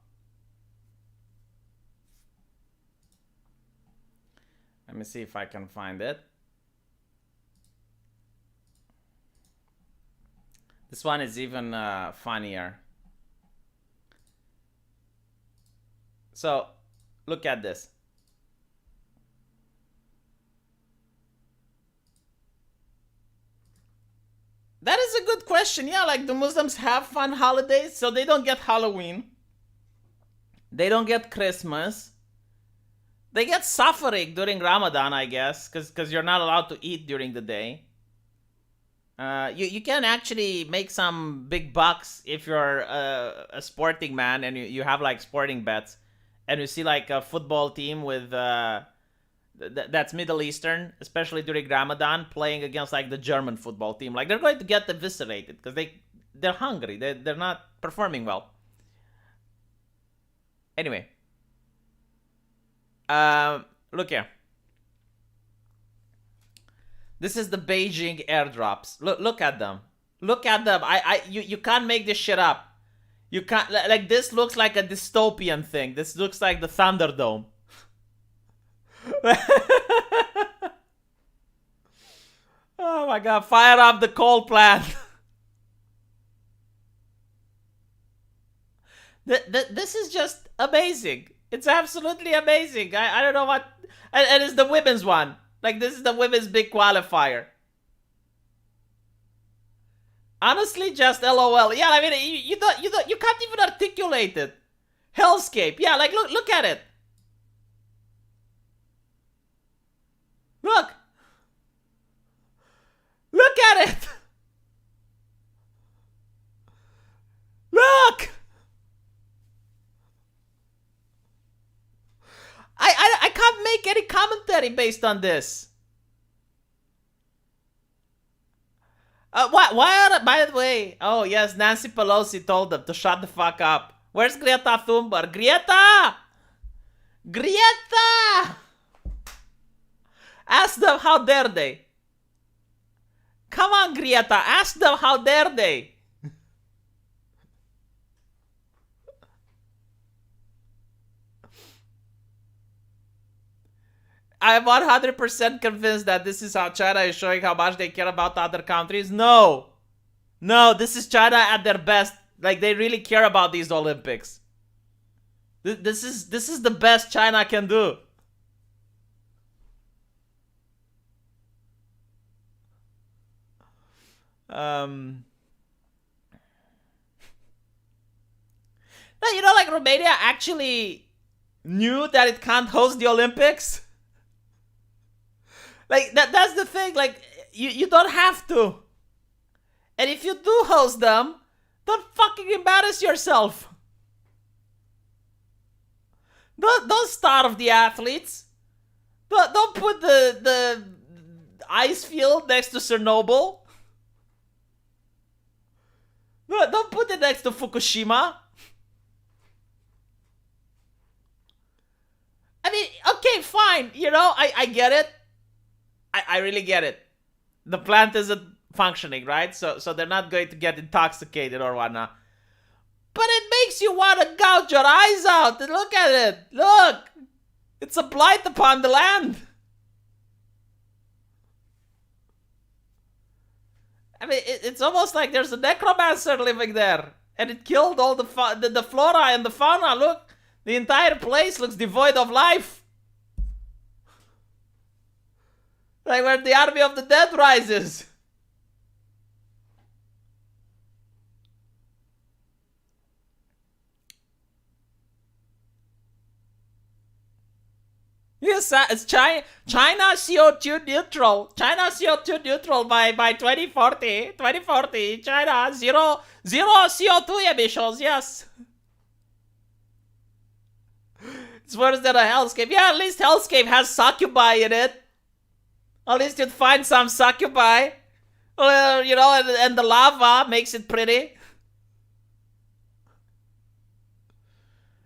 Let me see if I can find it. This one is even funnier. So, look at this. That is a good question. Yeah, like, do Muslims have fun holidays? So they don't get Halloween. They don't get Christmas. They get suffering during Ramadan, I guess, because you're not allowed to eat during the day. You can actually make some big bucks if you're a sporting man and you have like sporting bets, and you see like a football team with that's Middle Eastern, especially during Ramadan, playing against like the German football team. Like, they're going to get eviscerated because they're hungry. They're not performing well. Anyway, look here. This is the Beijing airdrops. Look at them. Look at them. You can't make this shit up. You can't, like, this looks like a dystopian thing. This looks like the Thunderdome. Oh my god, fire up the coal plant. This is just amazing. It's absolutely amazing. I don't know what. And it's the women's one. Like, this is the women's big qualifier. Honestly, just LOL. Yeah, I mean, you can't even articulate it. Hellscape. Yeah, like, look at it. Look. Look at it. Look. I can't make any commentary based on this. Why are, by the way, oh yes, Nancy Pelosi told them to shut the fuck up. Where's Greta Thunberg? Greta! Greta! Ask them, how dare they? Come on, Greta, ask them, how dare they? I'm 100% convinced that this is how China is showing how much they care about other countries. No, this is China at their best. Like, they really care about these Olympics. This is the best China can do. Now, you know, like, Romania actually knew that it can't host the Olympics. Like, that's the thing. Like, you don't have to. And if you do host them, don't fucking embarrass yourself. Don't starve the athletes. Don't put the ice field next to Chernobyl. Don't put it next to Fukushima. I mean, okay, fine. You know, I get it. I really get it. The plant isn't functioning, right? So they're not going to get intoxicated or whatnot. But it makes you want to gouge your eyes out. And look at it. Look. It's a blight upon the land. I mean, it's almost like there's a necromancer living there. And it killed all the flora and the fauna. Look. The entire place looks devoid of life. Like where the army of the dead rises. Yes, it's China CO2 neutral. China CO2 neutral by 2040. 2040, China zero CO2 emissions. Yes. It's worse than a hellscape. Yeah, at least hellscape has succubi in it. At least you'd find some succubi. You know, and the lava makes it pretty.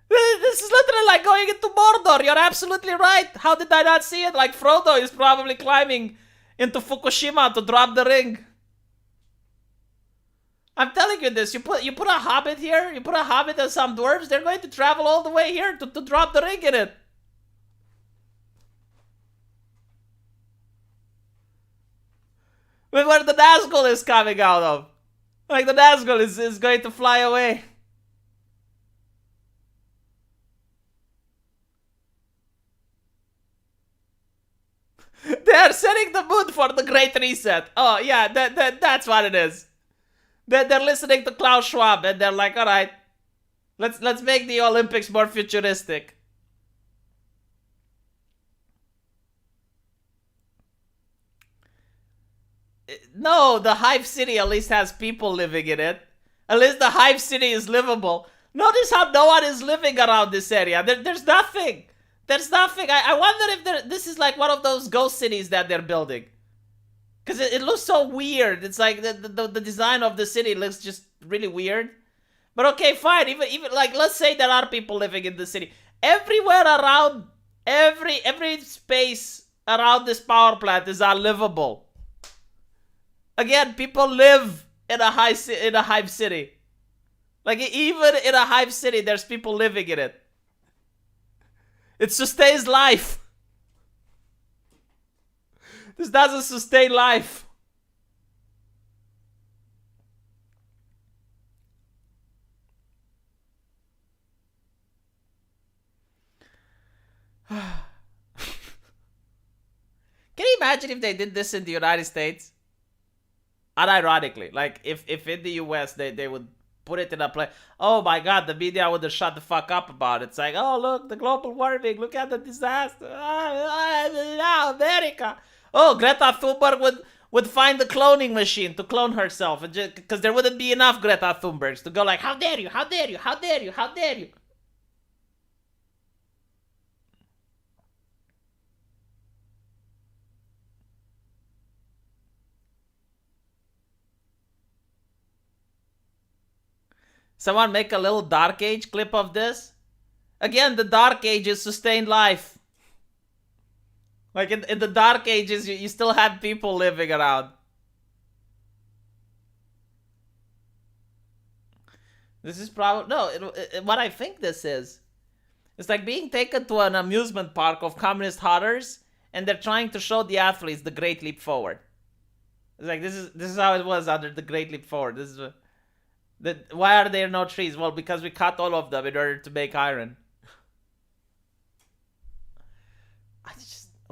This is literally like going into Mordor. You're absolutely right. How did I not see it? Like Frodo is probably climbing into Fukushima to drop the ring. I'm telling you this. You put a hobbit here. You put a hobbit and some dwarves. They're going to travel all the way here to drop the ring in it. Where the Nazgul is coming out of. Like the Nazgul is going to fly away. They are setting the mood for the Great Reset. Oh yeah, that's what it is. They're listening to Klaus Schwab and they're like, all right, let's make the Olympics more futuristic. No, the Hive City at least has people living in it. At least the Hive City is livable. Notice how no one is living around this area. There's nothing. There's nothing. I wonder if this is like one of those ghost cities that they're building. Because it looks so weird. It's like the design of the city looks just really weird. But okay, fine. Even like, let's say there are people living in the city. Everywhere around, every space around this power plant is unlivable. Again, people live in a hive city. Like even in a hive city, there's people living in it. It sustains life. This doesn't sustain life. Can you imagine if they did this in the United States? Unironically, like if in the US they would put it in a place. Oh my god, the media would have shut the fuck up about it. It's like, oh look, the global warming, look at the disaster. America. Oh, Greta Thunberg would find the cloning machine to clone herself, because there wouldn't be enough Greta Thunbergs to go like, how dare you, how dare you, how dare you, how dare you. Someone make a little Dark Age clip of this. Again, the Dark Ages sustained life. Like in the Dark Ages, you still had people living around. This is probably... No, what I think this is... It's like being taken to an amusement park of communist hunters, and they're trying to show the athletes the Great Leap Forward. It's like, this is how it was under the Great Leap Forward. This is... Why are there no trees? Well, because we cut all of them in order to make iron.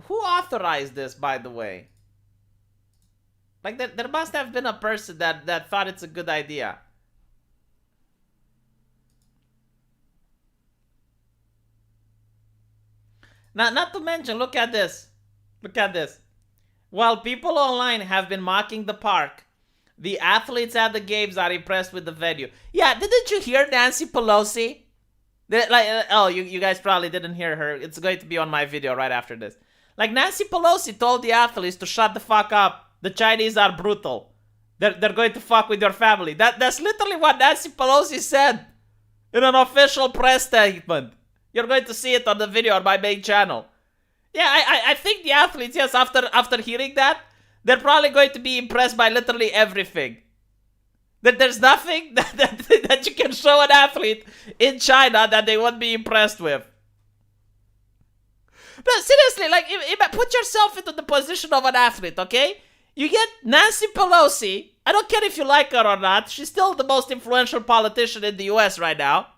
Who authorized this, by the way? Like, there must have been a person that thought it's a good idea. Not to mention, look at this. Look at this. While people online have been mocking the park, the athletes at the games are impressed with the venue. Yeah, didn't you hear Nancy Pelosi? Oh, you guys probably didn't hear her. It's going to be on my video right after this. Like, Nancy Pelosi told the athletes to shut the fuck up. The Chinese are brutal. They're going to fuck with your family. That's literally what Nancy Pelosi said in an official press statement. You're going to see it on the video on my main channel. Yeah, I think the athletes, yes, after hearing that, they're probably going to be impressed by literally everything. That there's nothing that you can show an athlete in China that they won't be impressed with. But seriously, like, put yourself into the position of an athlete, okay? You get Nancy Pelosi. I don't care if you like her or not. She's still the most influential politician in the US right now.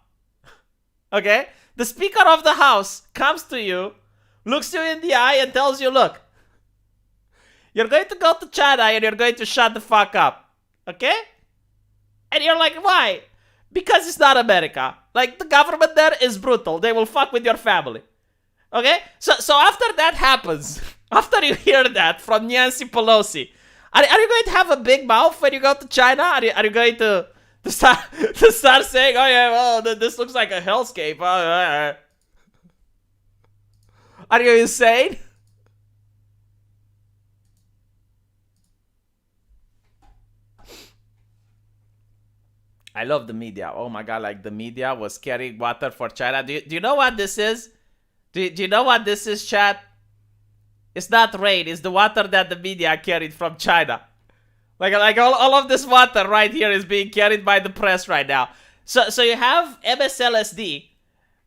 Okay? The Speaker of the House comes to you, looks you in the eye, and tells you, look, you're going to go to China and you're going to shut the fuck up. Okay? And you're like, why? Because it's not America. Like, the government there is brutal. They will fuck with your family. Okay? So after that happens, after you hear that from Nancy Pelosi, are you going to have a big mouth when you go to China? Are you going to start saying, oh yeah, well, this looks like a hellscape. Are you insane? I love the media. Oh my god, like the media was carrying water for China. Do you know what this is? Do you know what this is, chat? It's not rain. It's the water that the media carried from China. Like all of this water right here is being carried by the press right now. So you have MSLSD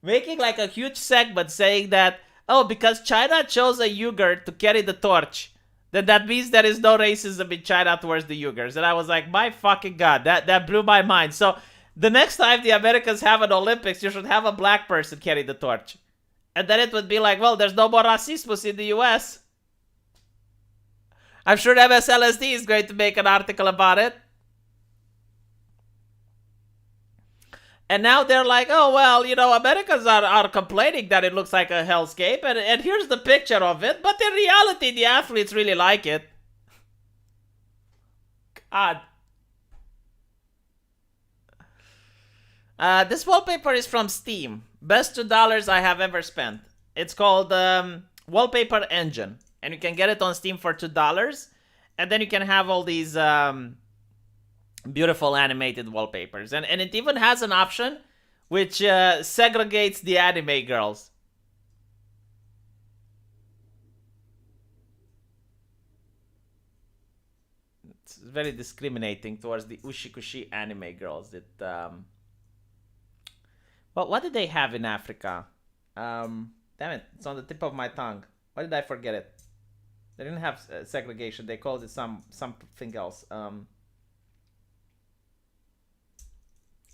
making like a huge segment saying that, oh, because China chose a Uyghur to carry the torch, then that means there is no racism in China towards the Uyghurs. And I was like, my fucking god, that blew my mind. So the next time the Americans have an Olympics, you should have a black person carry the torch. And then it would be like, well, there's no more racismus in the US. I'm sure MSLSD is going to make an article about it. And now they're like, oh, well, you know, Americans are complaining that it looks like a hellscape. And here's the picture of it. But in reality, the athletes really like it. God. This wallpaper is from Steam. Best $2 I have ever spent. It's called Wallpaper Engine. And you can get it on Steam for $2. And then you can have all these beautiful animated wallpapers. And it even has an option which segregates the anime girls. It's very discriminating towards the ushikushi anime girls. Well, what did they have in Africa? Damn it, it's on the tip of my tongue. Why did I forget it? They didn't have segregation. They called it something else.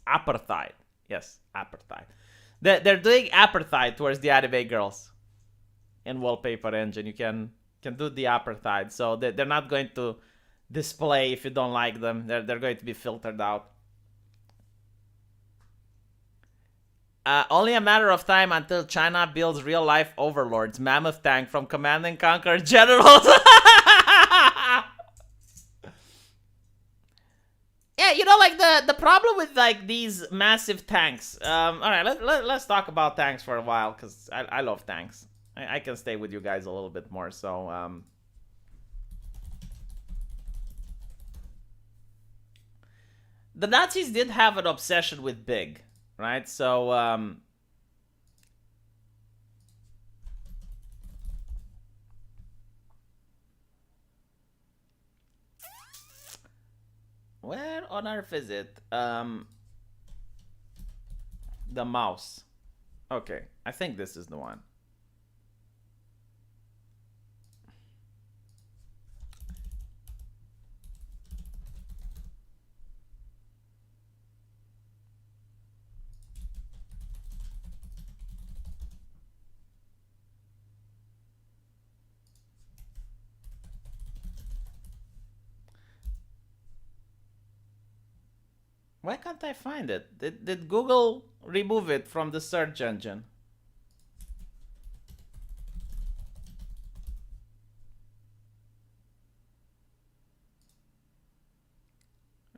Apartheid. Yes, apartheid. They're doing apartheid towards the anime girls in Wallpaper Engine. You can do the apartheid. So they're not going to display if you don't like them. They're going to be filtered out. Only a matter of time until China builds real-life overlords. Mammoth tank from Command and Conquer Generals. Yeah, you know, like the problem with like these massive tanks. All right, let's talk about tanks for a while because I love tanks. I can stay with you guys a little bit more. So the Nazis did have an obsession with big. Right, so where on earth is it? The mouse. Okay, I think this is the one. Why can't I find it? Did Google remove it from the search engine?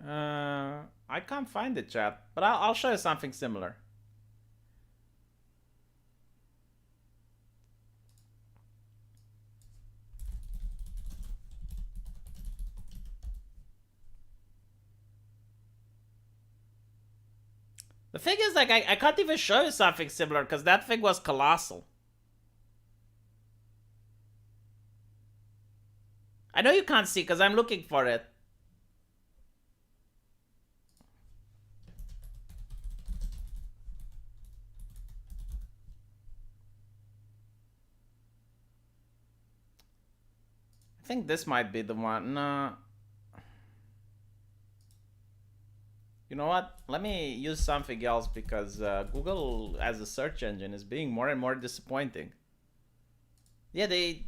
I can't find it, chat. But I'll show you something similar. The thing is, like, I can't even show you something similar because that thing was colossal. I know you can't see because I'm looking for it. I think this might be the one. No. You know what? Let me use something else because Google as a search engine is being more and more disappointing. Yeah, they...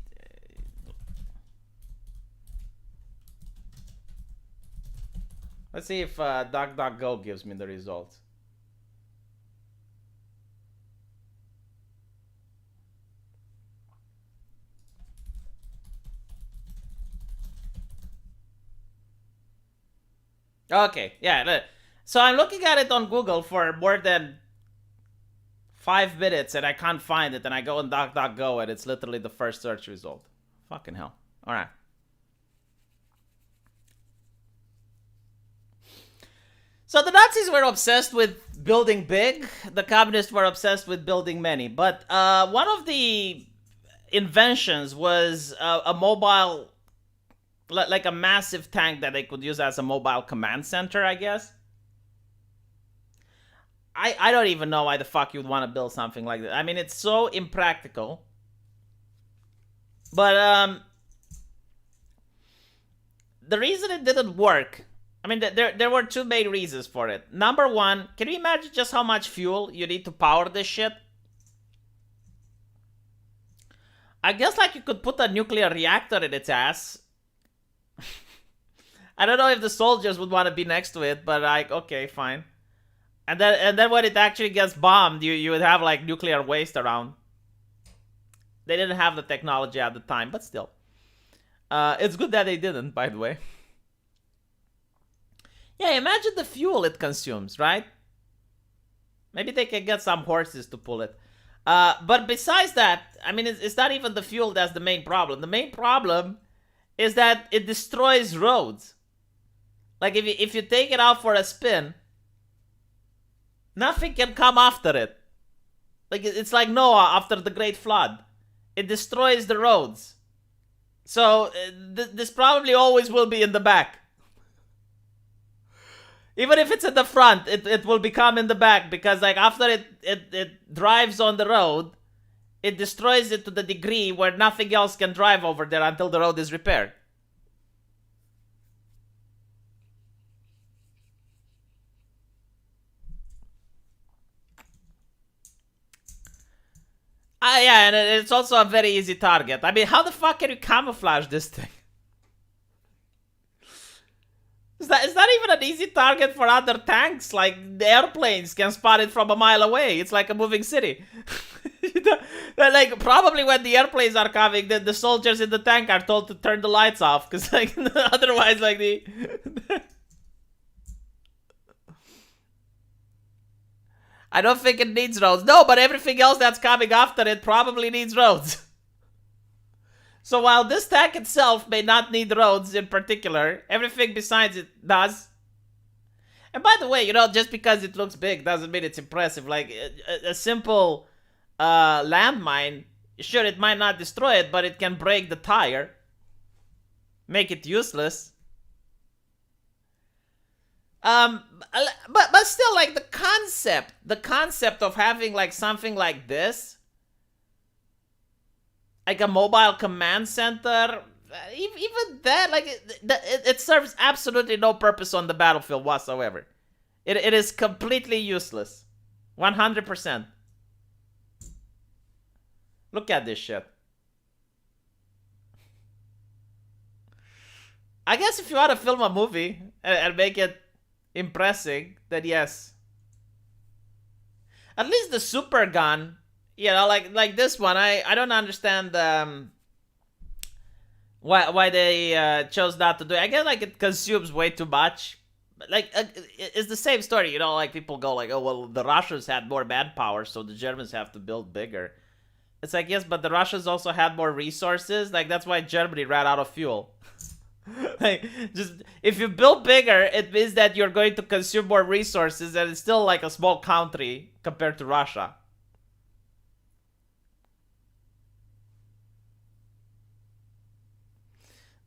Let's see if DuckDuckGo gives me the results. Okay, yeah. So I'm looking at it on Google for more than 5 minutes and I can't find it, and I go on DuckDuckGo and it's literally the first search result. Fucking hell. Alright. So the Nazis were obsessed with building big, the communists were obsessed with building many. But one of the inventions was a mobile, like a massive tank that they could use as a mobile command center, I guess. I don't even know why the fuck you'd want to build something like that. I mean, it's so impractical. But the reason it didn't work, I mean, there were two main reasons for it. Number one, can you imagine just how much fuel you need to power this shit? I guess like you could put a nuclear reactor in its ass. I don't know if the soldiers would want to be next to it, but like, okay, fine. And then when it actually gets bombed, you would have like nuclear waste around. They didn't have the technology at the time, but still. It's good that they didn't, by the way. Yeah, imagine the fuel it consumes, right? Maybe they can get some horses to pull it. But besides that, I mean, it's not even the fuel that's the main problem. The main problem is that it destroys roads. Like, if you take it out for a spin, nothing can come after it. Like, it's like Noah after the Great Flood. It destroys the roads. So, this probably always will be in the back. Even if it's at the front, it will become in the back. Because, like, after it drives on the road, it destroys it to the degree where nothing else can drive over there until the road is repaired. Yeah, and it's also a very easy target. I mean, how the fuck can you camouflage this thing? It's not even an easy target for other tanks. Like, the airplanes can spot it from a mile away. It's like a moving city. Like, probably when the airplanes are coming, the soldiers in the tank are told to turn the lights off. Because, like, otherwise, like, I don't think it needs roads. No, but everything else that's coming after it probably needs roads. So while this tank itself may not need roads in particular, everything besides it does. And by the way, you know, just because it looks big doesn't mean it's impressive. Like, a simple landmine, sure, it might not destroy it, but it can break the tire. Make it useless. But still, like, the concept of having, like, something like this, like a mobile command center, even that, like, it serves absolutely no purpose on the battlefield whatsoever. It is completely useless. 100%. Look at this shit. I guess if you want to film a movie and make it impressive, then yes. At least the super gun, you know, like this one, I don't understand why they chose not to do it. I guess like it consumes way too much. Like, it's the same story, you know, like people go like, oh, well, the Russians had more manpower, so the Germans have to build bigger. It's like, yes, but the Russians also had more resources. Like, that's why Germany ran out of fuel. Like, just if you build bigger, it means that you're going to consume more resources, and it's still like a small country compared to Russia.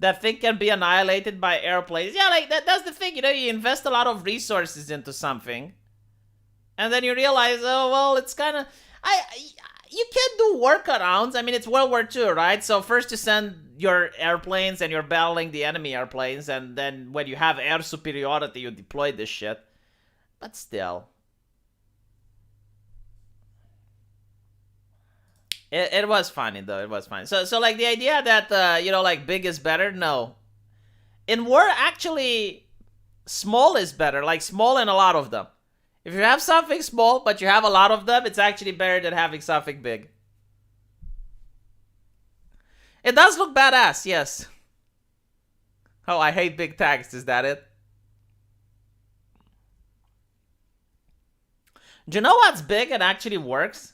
That thing can be annihilated by airplanes. Yeah, like that's the thing, you know, you invest a lot of resources into something, and then you realize, oh well, it's kind of I you can do workarounds. I mean, it's World War II, right? So first you send your airplanes and you're battling the enemy airplanes, and then when you have air superiority, you deploy this shit. But still, it was funny though. It was funny. So like the idea that you know, like big is better. No, in war actually small is better. Like small and a lot of them. If you have something small but you have a lot of them, it's actually better than having something big. It does look badass, yes. Oh, I hate big tanks. Is that it? Do you know what's big and actually works?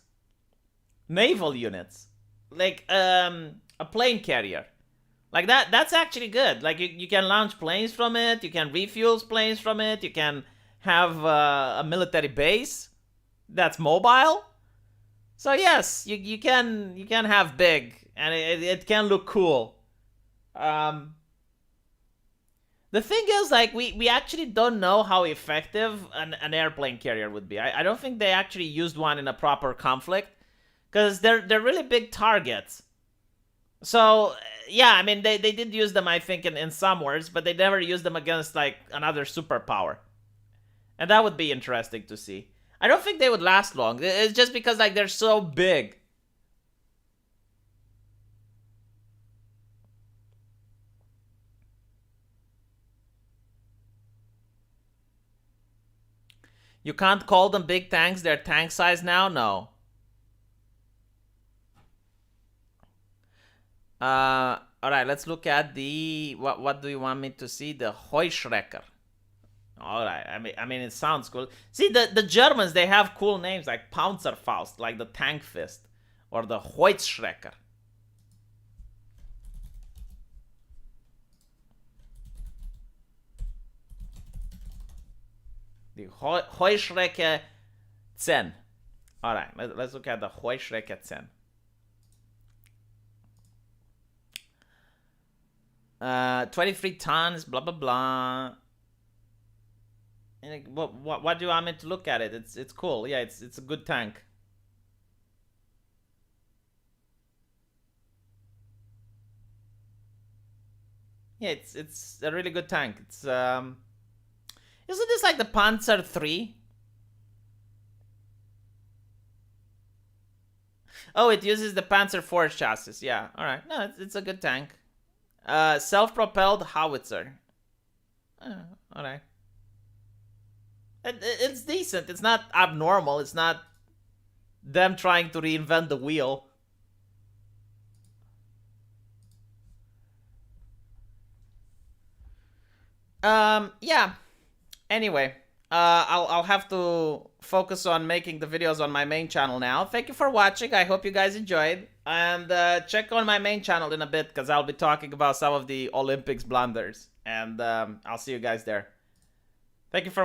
Naval units. Like a plane carrier. Like that's actually good. Like you can launch planes from it, you can refuel planes from it, you can have a military base that's mobile. So yes, you can have big, and it can look cool. Um, the thing is, like we actually don't know how effective an airplane carrier would be. I don't think they actually used one in a proper conflict because they're really big targets. So yeah, I mean they did use them, I think, in some wars, but they never used them against like another superpower. And that would be interesting to see. I don't think they would last long. It's just because like they're so big. You can't call them big tanks. They're tank size now? No. Alright, let's look at the what do you want me to see? The Heuschrecker. Alright, I mean it sounds cool. See the Germans, they have cool names like Panzerfaust, like the tank fist, or the Heuschrecker. The Heuschrecke 10. Alright, let's look at the Heuschrecke 10. 23 tons, blah blah blah. And what do you want me to look at it? It's cool. Yeah, it's a good tank. Yeah, it's a really good tank. It's isn't this like the Panzer 3? Oh, it uses the Panzer 4 chassis. Yeah, all right. No, it's a good tank. Self-propelled howitzer. All right. It's decent. It's not abnormal. It's not them trying to reinvent the wheel. Yeah. Anyway, I'll have to focus on making the videos on my main channel now. Thank you for watching. I hope you guys enjoyed. And check on my main channel in a bit, because I'll be talking about some of the Olympics blunders. And I'll see you guys there. Thank you for watching.